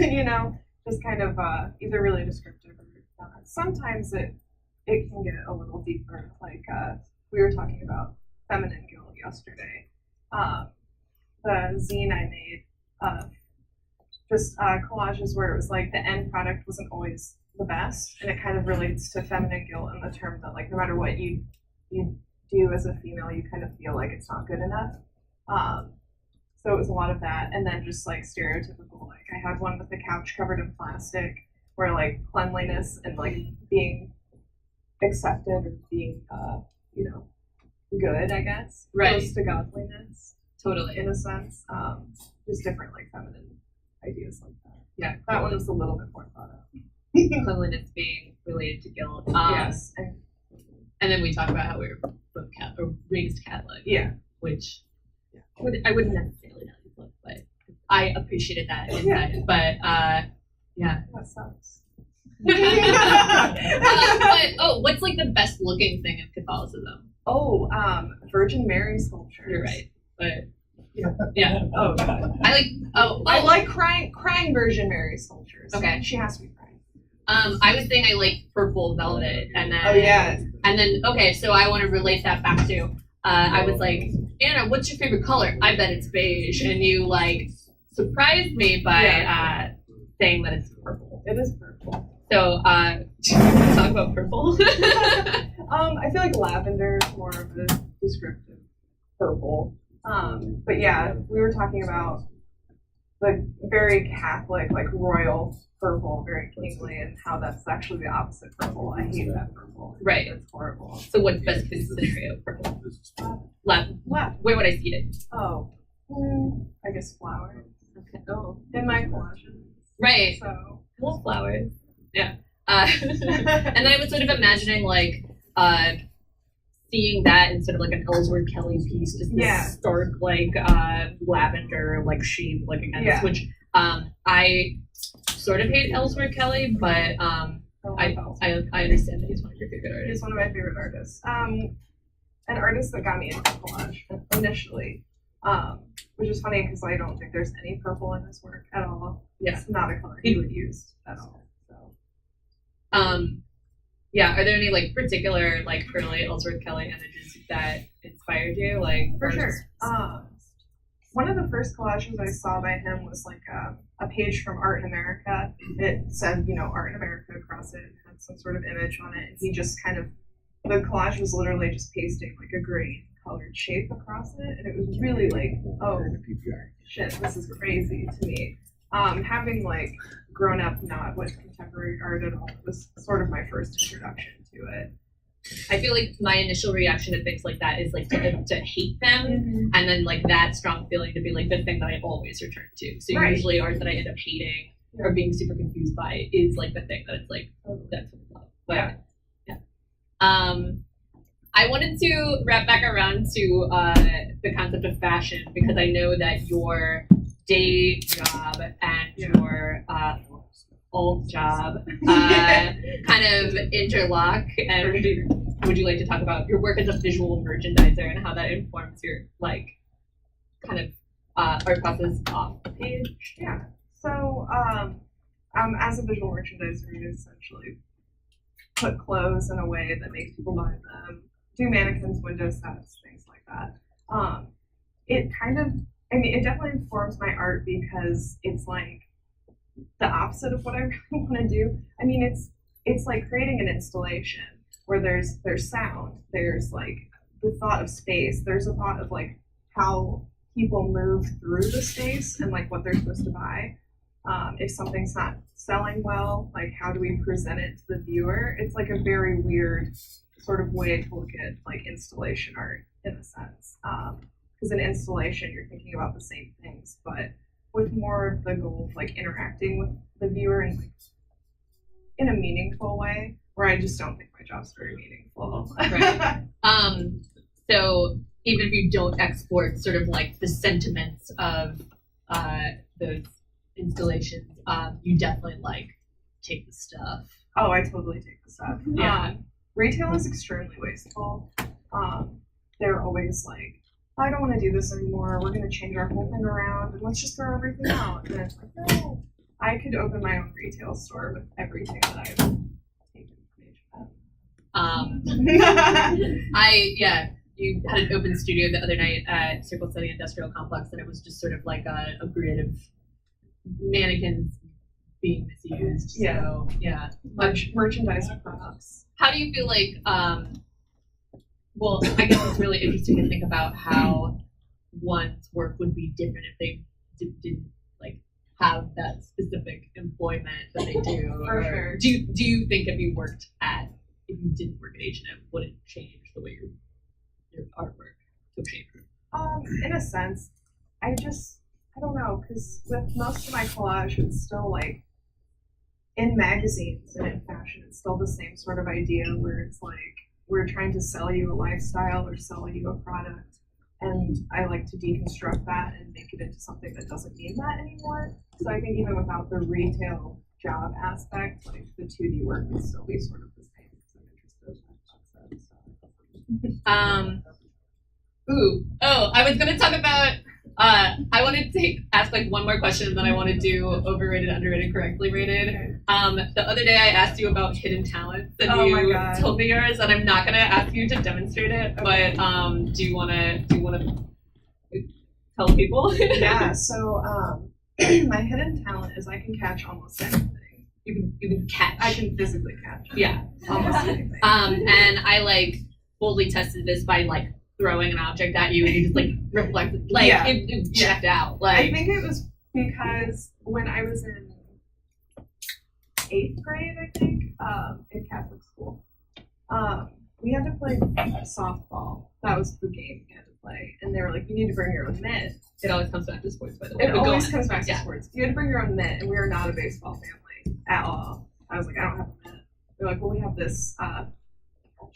Just kind of either really descriptive or not. Sometimes it can get a little deeper. Like we were talking about feminine guilt yesterday. The zine I made just collages where it was like the end product wasn't always the best, and it kind of relates to feminine guilt in the term that like no matter what you do as a female, you kind of feel like it's not good enough. So it was a lot of that, and then just like stereotypical. Like I had one with the couch covered in plastic, where like cleanliness and like being accepted or being good, I guess, close to godliness. Totally. In a sense, just different like feminine ideas like that. Yeah, that one was a little bit more thought out. Cleanliness being related to guilt. Yes. And then we talk about how we were both raised Catholic. Yeah. Which I wouldn't necessarily know you look, but I appreciated that insight. Yeah. But yeah. That sucks. What's like the best looking thing in Catholicism? Oh, Virgin Mary sculptures. You're right, but yeah. Oh god. I like crying Virgin Mary sculptures. Okay. She has to be crying. I was saying I like purple velvet, and then and then so I want to relate that back to I was like, Anna, what's your favorite color? I bet it's beige, and you like surprised me by saying that it's purple. It is purple. So do you want to talk about purple? I feel like lavender is more of a descriptive purple. But yeah, we were talking about the very Catholic, like royal purple, very kingly, and how that's actually the opposite purple. I hate that purple. Right. It's horrible. So what's best case scenario purple? Left. Where would I see it? Oh, I guess flowers. Okay. Oh. In my collages. Right. So. I love flowers. Yeah. And then I was sort of imagining like seeing that in sort of like an Ellsworth Kelly piece, just this stark like lavender like shade like against which I sort of hate Ellsworth Kelly, but I understand that he's one of your favorite artists. He's one of my favorite artists. An artist that got me into collage initially, which is funny because I don't think there's any purple in his work at all. Yeah. It's not a color he would use at all. So. Yeah, are there any like particular like early Ellsworth Kelly images that inspired you? Like for sure. one of the first collages I saw by him was like a page from Art in America. It said, Art in America across it, and had some sort of image on it. And he just the collage was literally just pasting like a gray colored shape across it. And it was really like, oh, shit, this is crazy to me. Having like grown up not with contemporary art at all, it was sort of my first introduction to it. I feel like my initial reaction to things like that is like to hate them, and then like that strong feeling to be like the thing that I always return to. So usually art that I end up hating or being super confused by is like the thing that it's like, oh, that's what I love. But I wanted to wrap back around to the concept of fashion, because I know that your day job and your old job kind of interlock. And would you like to talk about your work as a visual merchandiser and how that informs your like kind of art process off the page? Yeah. So as a visual merchandiser, you essentially put clothes in a way that makes people buy them, do mannequins, window sets, things like that. It definitely informs my art, because it's like the opposite of what I really want to do. I mean, it's like creating an installation where there's sound, there's like the thought of space, there's a thought of like how people move through the space and like what they're supposed to buy. If something's not selling well, like how do we present it to the viewer? It's like a very weird sort of way to look at like installation art in a sense. Because in installation, you're thinking about the same things, but with more of the goal of like interacting with the viewer and like in a meaningful way, where I just don't think my job's very meaningful. Right. So even if you don't export sort of like the sentiments of those installations, you definitely like take the stuff. Oh, I totally take the stuff. Yeah. Retail is extremely wasteful. They're always like, I don't want to do this anymore. We're going to change our whole thing around and let's just throw everything out. And it's like, no, I could open my own retail store with everything that I've taken you had an open studio the other night at Circle City Industrial Complex, and it was just sort of like a grid of mannequins being misused. Yeah. So, yeah. Merchandise props. How do you feel like, well, I guess it's really interesting to think about how one's work would be different if they didn't like have that specific employment that they do. For sure. Do you think if you didn't work at H&M, would it change the way your artwork took shape? In a sense, I don't know, because with most of my collage, it's still like in magazines and in fashion, it's still the same sort of idea where it's like we're trying to sell you a lifestyle or sell you a product, and I like to deconstruct that and make it into something that doesn't mean that anymore. So I think even without the retail job aspect, like the 2D work would still be sort of the same. I was gonna talk about. I wanted to ask like one more question, and then I want to do overrated, underrated, correctly rated. The other day I asked you about hidden talents, and you told me yours, and I'm not gonna ask you to demonstrate it, but do you wanna tell people? Yeah. So my hidden talent is I can catch almost anything. You can catch. I can physically catch. Yeah. Almost anything. And I like boldly tested this by like throwing an object at you and you just like reflected, like it checked out. Like I think it was because when I was in 8th grade, I think, in Catholic school, we had to play softball. That was the game we had to play, and they were like, "You need to bring your own mitt." It always comes back to sports, by the way. It always comes back to sports. You had to bring your own mitt, and we were not a baseball family at all. I was like, I don't have a mitt. They're like, well, we have this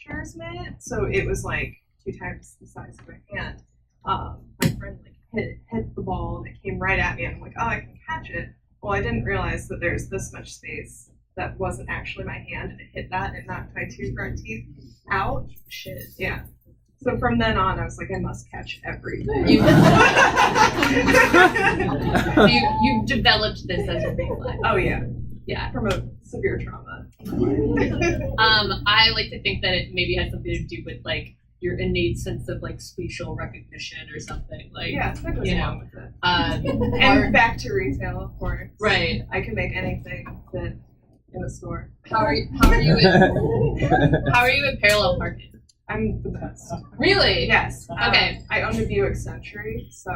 catcher's mitt, so it was like 2 times the size of my hand. My friend like hit the ball and it came right at me, and I'm like, oh, I can catch it. Well, I didn't realize that there's this much space that wasn't actually my hand, and it hit that and knocked my 2 front teeth out. Shit. Yeah. So from then on, I was like, I must catch everything. You've developed this as a big life. Oh yeah. Yeah. From a severe trauma. I like to think that it maybe has something to do with like your innate sense of like spatial recognition or something. Like Yeah, that goes you along know, with it. art, And back to retail, of course. right? I can make anything fit in a store. How are you with parallel parking? I'm the best. Really? Yes. Okay. I owned a Buick Century, so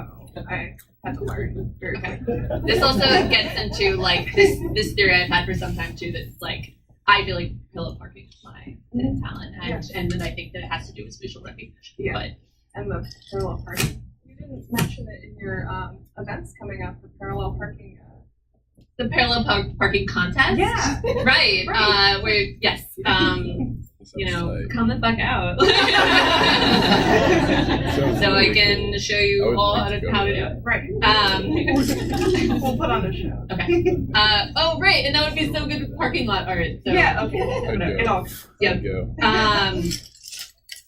I had to learn very quickly. This also gets into like this theory I've had for some time too. That's like I feel like parallel parking is my hidden talent, and then I think that it has to do with spatial recognition. Yeah. But And the parallel parking. You didn't mention it in your events coming up, the parallel parking. the parallel parking contest. Yeah. Right. Right. Where yes. You know, come the fuck out. So I can show you all how to do it. Right. We'll put on a show. Okay. Oh, right, and that would be so good with parking lot art. So. Yeah. Okay. It all. Yep.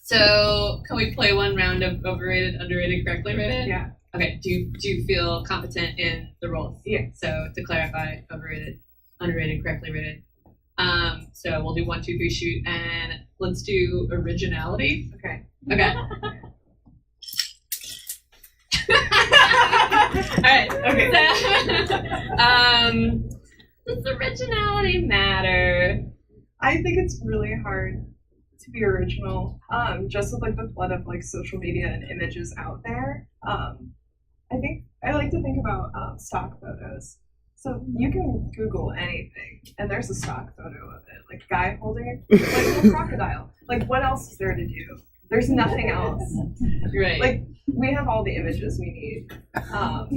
So can we play one round of overrated, underrated, correctly rated? Yeah. Okay. Do you feel competent in the roles? Yeah. So to clarify, overrated, underrated, correctly rated. So we'll do 1, 2, 3 shoot, and let's do originality. Okay. Okay. All right. Okay. So, does originality matter? I think it's really hard to be original. Just with like the flood of like social media and images out there. I think I like to think about stock photos. So you can Google anything, and there's a stock photo of it, like a guy holding like a crocodile. Like, what else is there to do? There's nothing else. Right. Like, we have all the images we need. I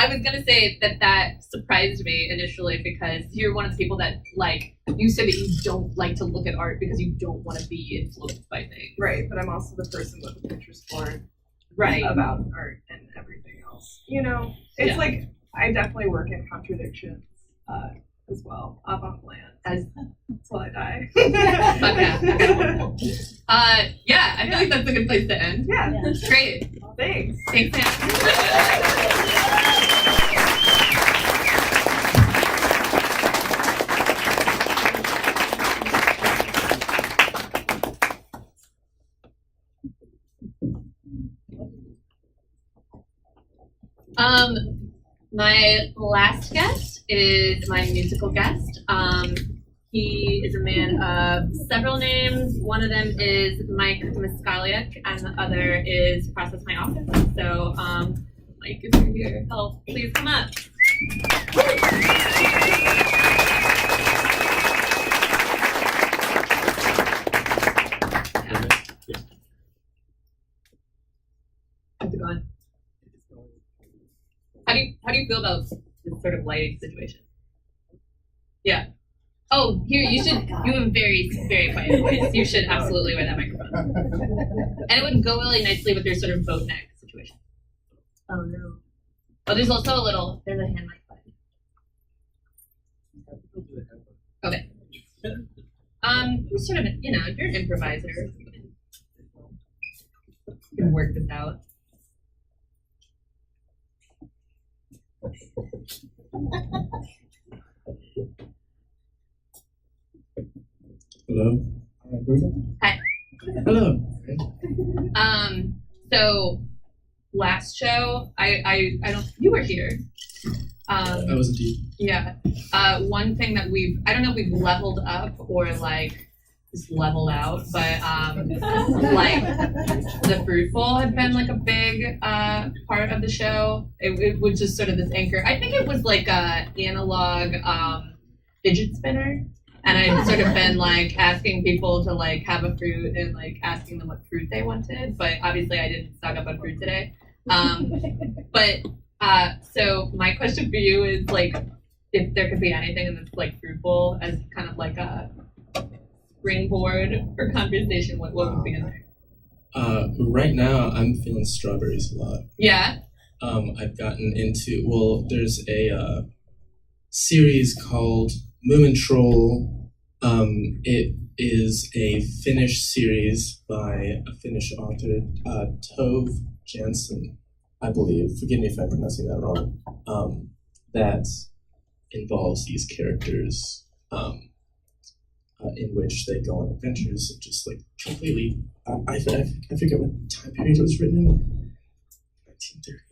was gonna say that surprised me initially because you're one of the people that like you said that you don't like to look at art because you don't want to be influenced by things. Right, but I'm also the person with the Pinterest board. Right. About art and everything else. You know, it's like. I definitely work in contradictions as well, avant-land, until I die. Yeah, I feel like that's a good place to end. Yeah. Great. Thanks. Thanks, my last guest is my musical guest. He is a man of several names. One of them is Mike Miskaliak, and the other is Process My Office. So, Mike, if you're here, please come up. How's it going? How do you feel about this sort of lighting situation? Yeah. Oh, here you should. You have a very quiet voice. You should absolutely wear that microphone. And it would go really nicely with your sort of boat neck situation. Oh no. Oh, there's also a little. There's a hand mic button. Okay. You're sort of, you're an improviser. You can work this out. Hello. Hi. Hello. So last show, I don't. You were here. I was indeed. Yeah. One thing that I don't know if we've leveled up or like just leveled out, but like the fruitful had been like a big part of the show. It was just sort of this anchor. I think it was like a analog fidget spinner. And I'd sort of been like asking people to like have a fruit and like asking them what fruit they wanted, but obviously I didn't stock up on fruit today. So my question for you is like, if there could be anything in this like fruitful as kind of like a springboard for conversation, what would be in there? Right now I'm feeling strawberries a lot. Yeah. I've gotten into there's a series called Moomin Troll. It is a Finnish series by a Finnish author, Tove Jansson, I believe. Forgive me if I'm pronouncing that wrong. That involves these characters in which they go on adventures and just like completely. I forget what time period it was written in. 1930s.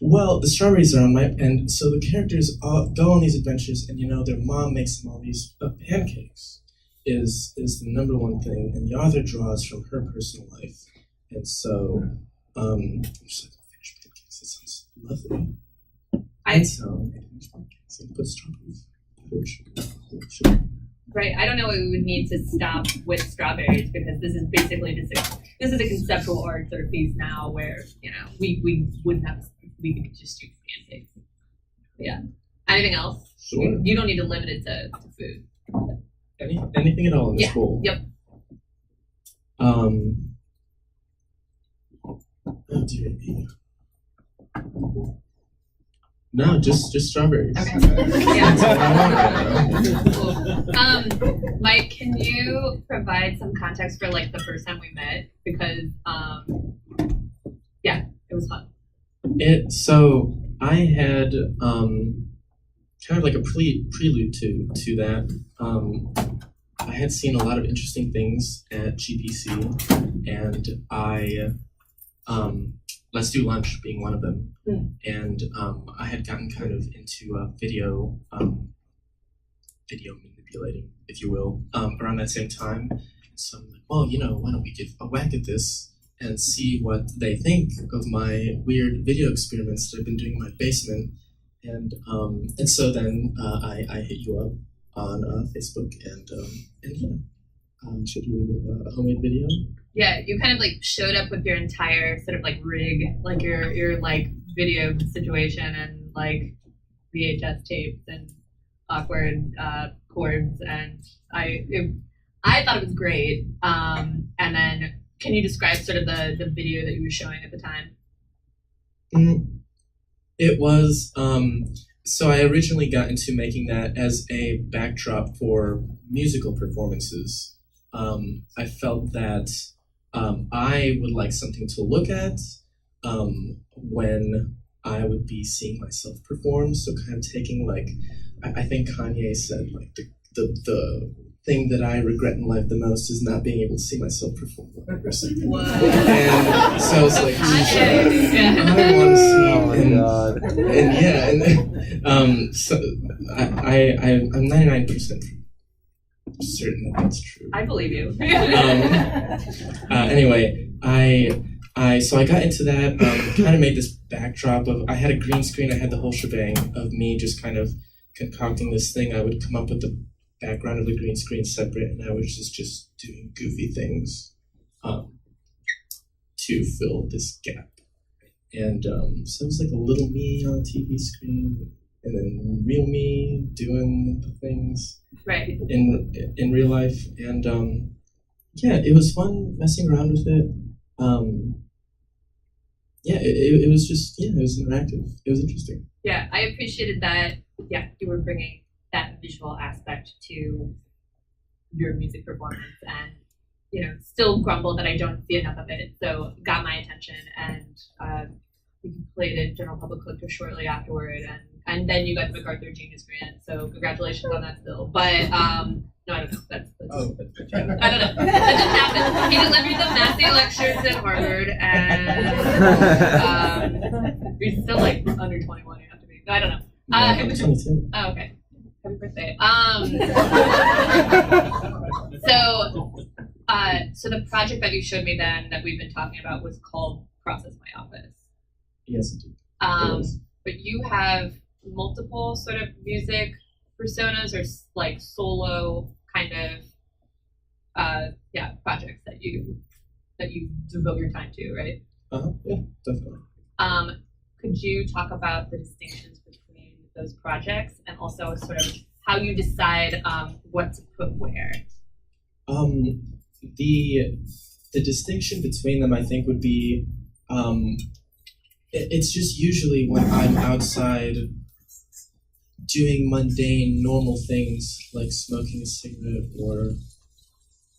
Well, the strawberries are on my, and so the characters go on these adventures, and their mom makes them all these pancakes. Is the number one thing, and the author draws from her personal life, and so I'm just like, finished pancakes. That sounds lovely. So I finished pancakes and put strawberries. Sugar. Right. I don't know what we would need to stop with strawberries, because this is basically this is a conceptual art sort of piece now where we wouldn't have, we could just do pancakes. Yeah. Anything else? Sure. You don't need to limit it to food. Anything at all in the school? Yep. Oh dear me. No, just strawberries. Okay. That's all I want right now. Cool. Mike, can you provide some context for like the first time we met? Because yeah, it was fun. So I had kind of like a prelude to that. I had seen a lot of interesting things at GPC, and I Let's Do Lunch being one of them. And I had gotten kind of into video manipulating, if you will, around that same time. So I'm like, well, why don't we give a whack at this and see what they think of my weird video experiments that I've been doing in my basement. And so then I hit you up on Facebook and should we do a homemade video? Yeah, you kind of like showed up with your entire sort of like rig, like your like video situation and like VHS tapes and awkward chords, and I thought it was great. And then can you describe sort of the video that you were showing at the time? It was so I originally got into making that as a backdrop for musical performances. I felt that I would like something to look at when I would be seeing myself perform. So kind of taking like, I think Kanye said like the thing that I regret in life the most is not being able to see myself perform or something. Wow. And so I was like, I want to see. And yeah, so I'm 99% certain that that's true. I believe you. Anyway, so I got into that, kind of made this backdrop of, I had a green screen, I had the whole shebang of me just kind of concocting this thing. I would come up with the background of the green screen separate, and I was just doing goofy things to fill this gap. And so it was like a little me on a TV screen, and then real me doing the things right in real life. And yeah, it was fun messing around with it. Yeah, it was just, it was interactive. It was interesting. Yeah, I appreciated that. Yeah, you were bringing that visual aspect to your music performance, and still grumble that I don't see enough of it. So it got my attention, and we played at General Public Collector shortly afterward, and then you got the MacArthur Genius Grant. So congratulations on that still. But no, I don't know. That's I don't know. That didn't happen. He delivered the Massey lectures at Harvard, and you're still like under 21. You have to be. No, I don't know. I'm 22. Oh, okay. Happy birthday. So the project that you showed me then that we've been talking about was called Process My Office. Yes, it did. But you have multiple sort of music personas or like solo kind of projects that you devote your time to, right? Yeah, definitely. Could you talk about the distinctions between those projects, and also sort of how you decide what to put where? The distinction between them, I think, would be it's just usually when I'm outside doing mundane, normal things like smoking a cigarette or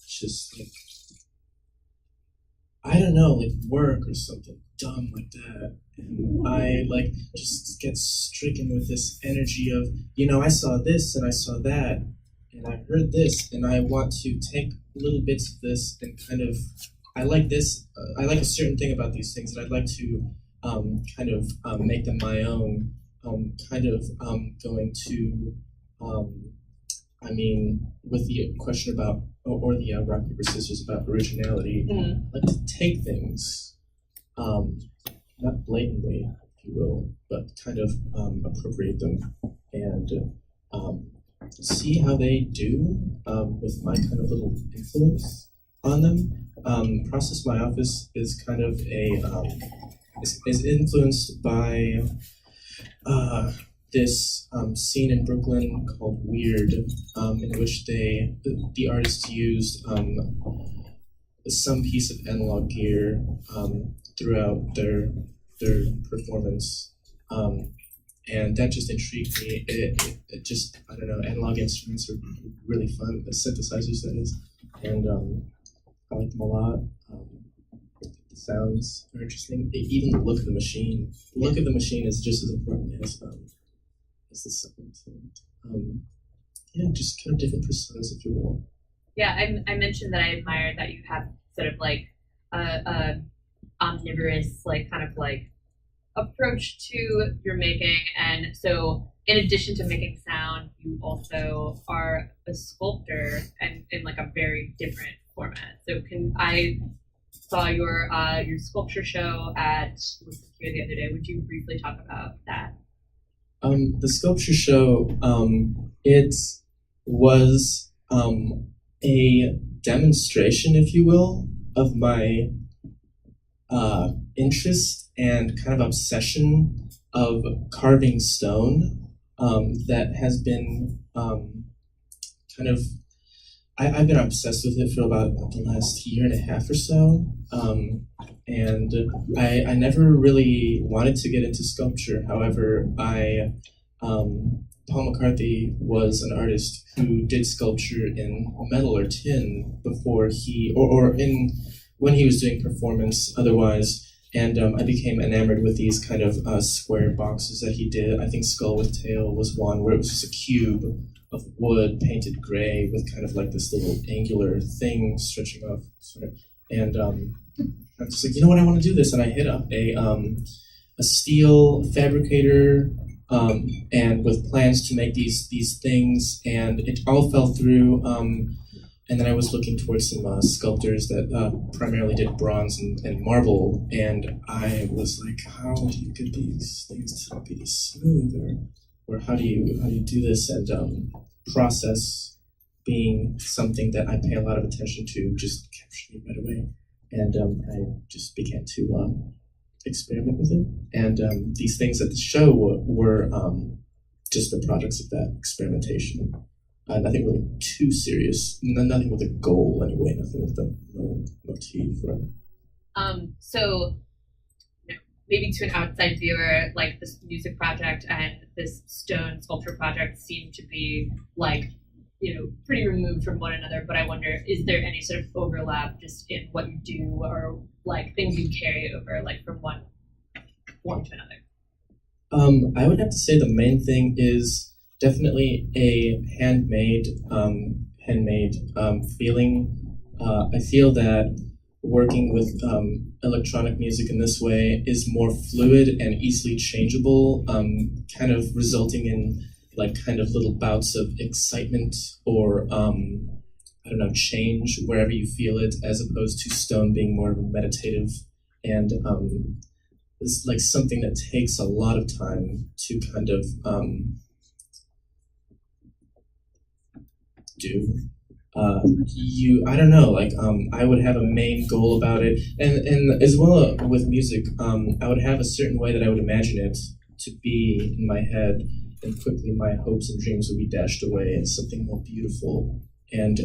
just like, I don't know, like work or something dumb like that. And I like just get stricken with this energy of, I saw this and I saw that, and I heard this, and I want to take little bits of this and kind of, I like this, I like a certain thing about these things, and I'd like to make them my own, going to, with the question about, or the rock, paper, scissors about originality, I'd like to take things, not blatantly, if you will, but kind of appropriate them and see how they do with my kind of little influence on them. Process My Office is kind of is influenced by this scene in Brooklyn called Weird, in which the artists used some piece of analog gear throughout their performance, and that just intrigued me. It just, I don't know, analog instruments are really fun, the synthesizers that is, and I like them a lot. The sounds are interesting. Even the look of the machine. The look of the machine is just as important as the sound. Just kind of different personas, if you will. Yeah, I mentioned that I admire that you have sort of like a omnivorous, like kind of like approach to your making, and so in addition to making sound, you also are a sculptor and in like a very different format. So I saw your sculpture show at here the other day. Would you briefly talk about that? The sculpture show, it was a demonstration, if you will, of my interest and kind of obsession of carving stone that has been I've been obsessed with it for about the last year and a half or so, and I never really wanted to get into sculpture. However, Paul McCarthy was an artist who did sculpture in metal or tin before when he was doing performance otherwise, and I became enamored with these kind of square boxes that he did. I think Skull with Tail was one where it was just a cube of wood painted gray with kind of like this little angular thing stretching off, sort of. And I was just like, you know what, I want to do this, and I hit up a steel fabricator and with plans to make these things, and it all fell through. And then I was looking towards some sculptors that primarily did bronze and marble, and I was like, how do you get these things to be this smooth, or how do you do this? And process being something that I pay a lot of attention to just captured me right away, and I just began to experiment with it. And these things at the show were just the products of that experimentation. Nothing really too serious. Nothing with a goal anyway. Nothing with the motif. So, maybe to an outside viewer, like this music project and this stone sculpture project seem to be like, pretty removed from one another. But I wonder, is there any sort of overlap just in what you do, or like things you carry over, like from one to another? I would have to say the main thing is definitely a handmade feeling. I feel that working with electronic music in this way is more fluid and easily changeable, kind of resulting in like kind of little bouts of excitement or change wherever you feel it, as opposed to stone being more meditative and it's like something that takes a lot of time to kind of do. I would have a main goal about it, and as well with music, I would have a certain way that I would imagine it to be in my head, and quickly my hopes and dreams would be dashed away, and something more beautiful and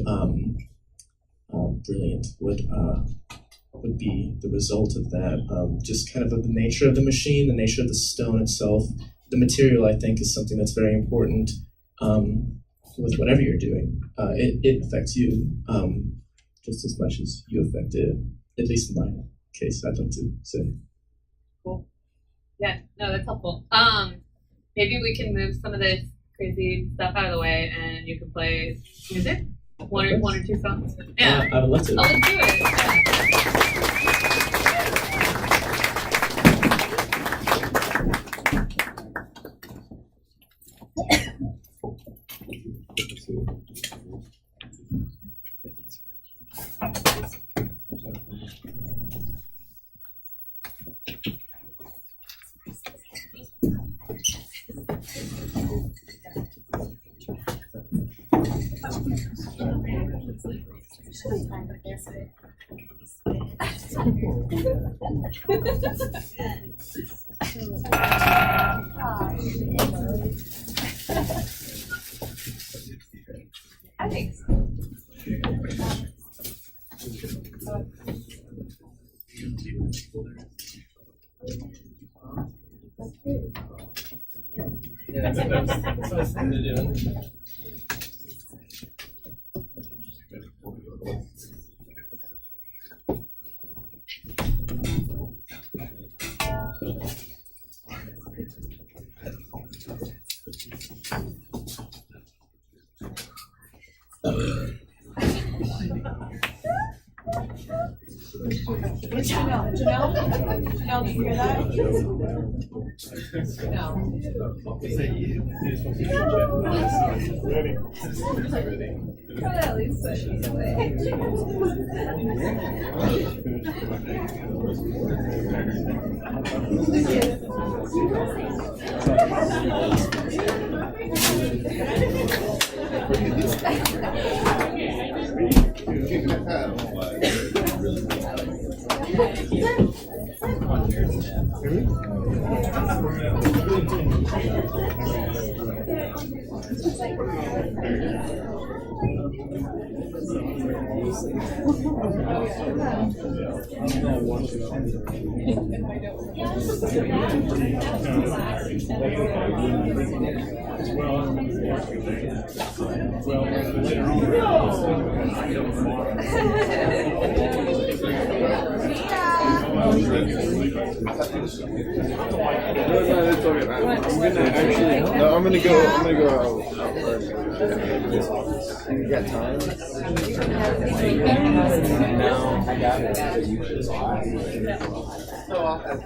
brilliant would be the result of that. Just kind of the nature of the machine, the nature of the stone itself, the material, I think, is something that's very important. With whatever you're doing, it affects you just as much as you affect it, at least in my case, I'd like to say. Cool. Yeah, no, that's helpful. Maybe we can move some of this crazy stuff out of the way, and you can play music, one or two songs. Yeah, I would love to. oh, let's do it. I think so. Yeah, that's what I'm to do. Janelle, did you hear that? At least so she's away. I'm gonna go out first. You got time? No, I got it. So I'll have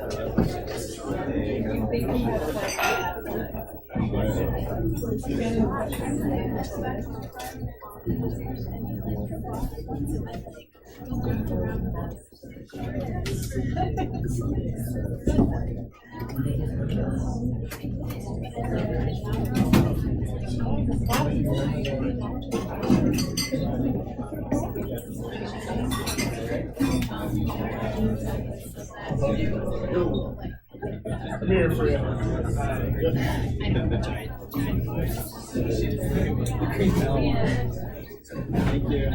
I'm here for you. Thank you.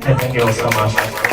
And thank you all so much.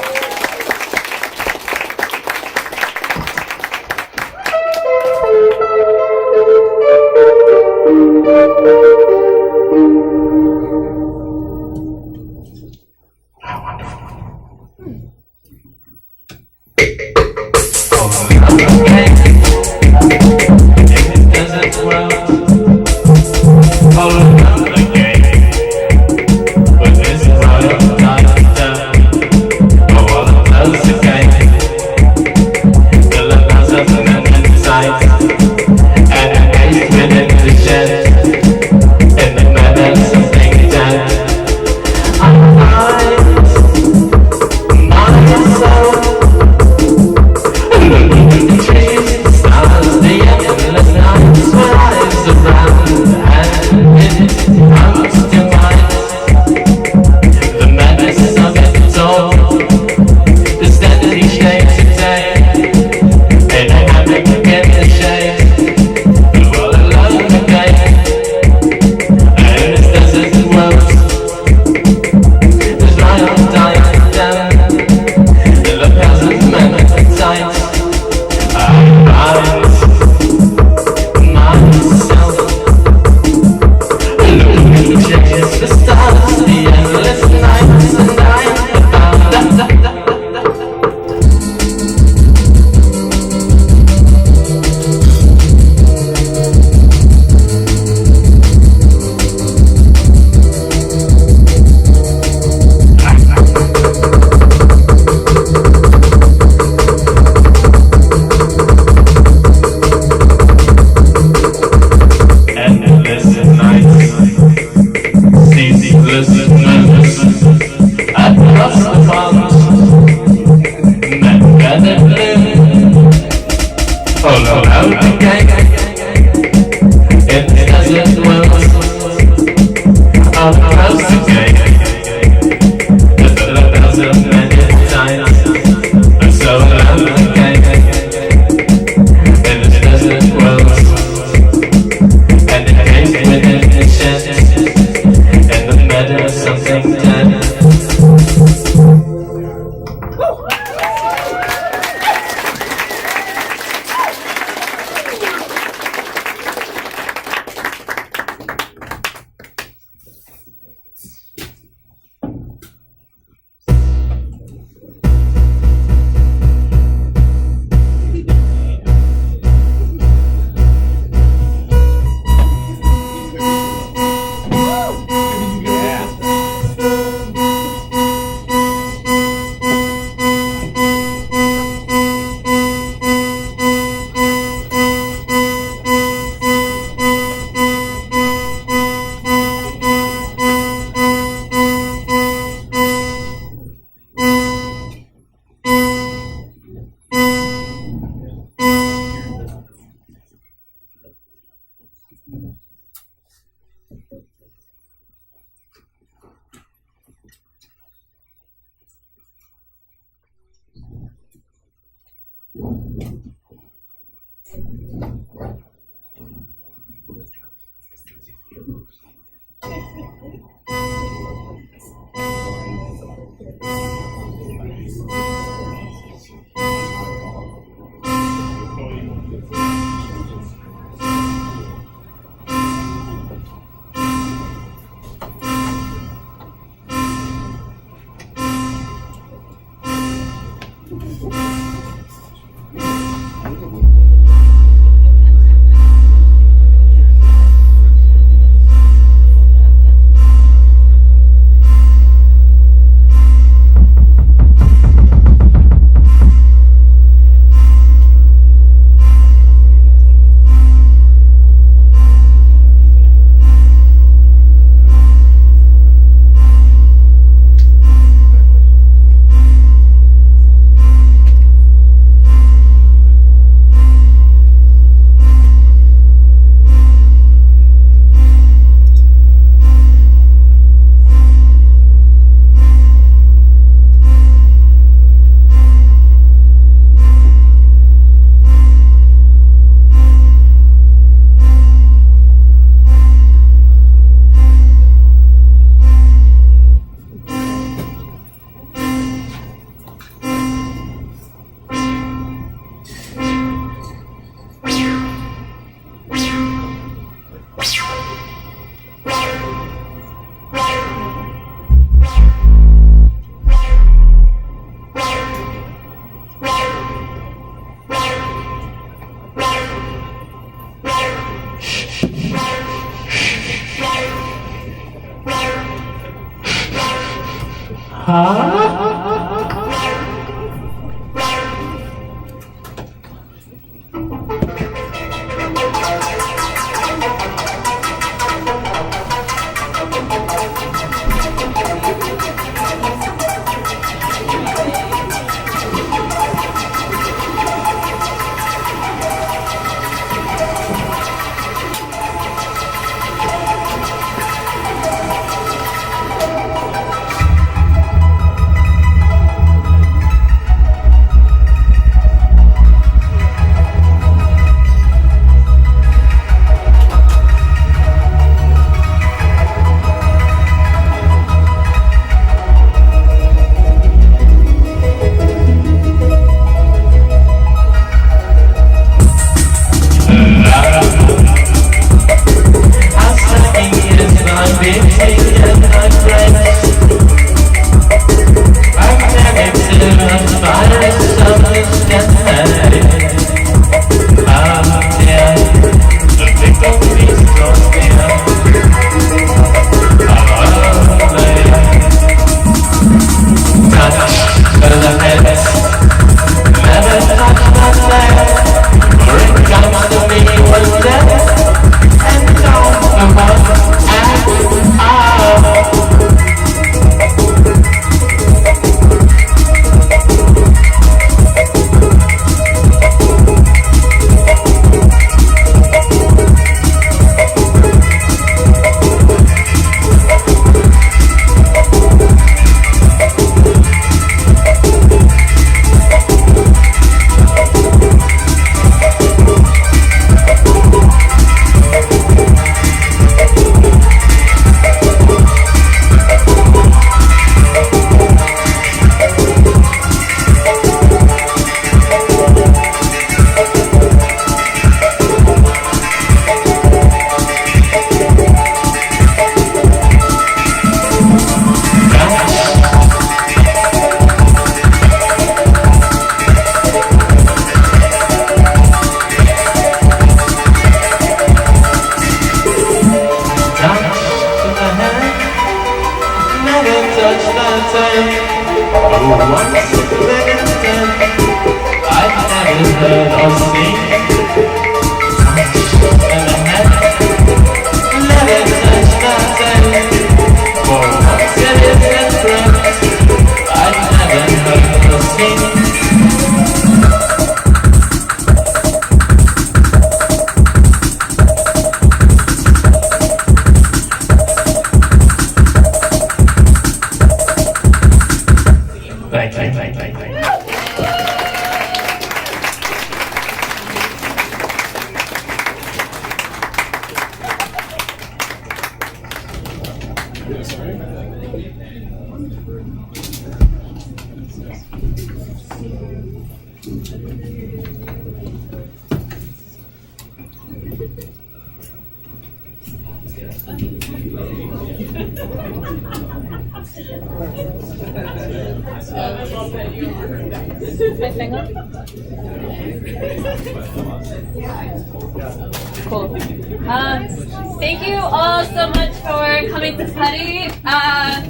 Cool. Thank you all so much for coming to Putty. I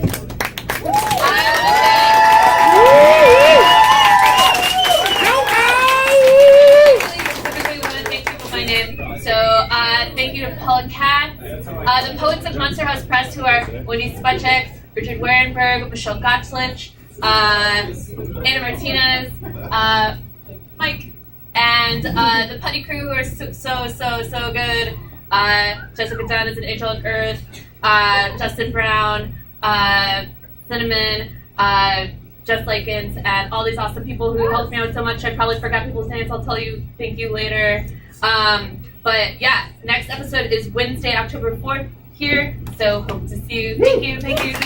specifically want to thank people by name. So thank you to Paula Katz, the poets of Monster House Press, who are Wendy Spacek, Richard Warenberg, Michelle Gottschlich, Anna Martinez, Mike, and the Putty crew, who are so good. Jesseka Dunn is an angel on earth. Justin Brown, Cinnamon, Jess Lakins, and all these awesome people who helped me out so much. I probably forgot people's names. I'll tell you thank you later. But yeah, next episode is Wednesday, October 4th here. So hope to see you. Thank you.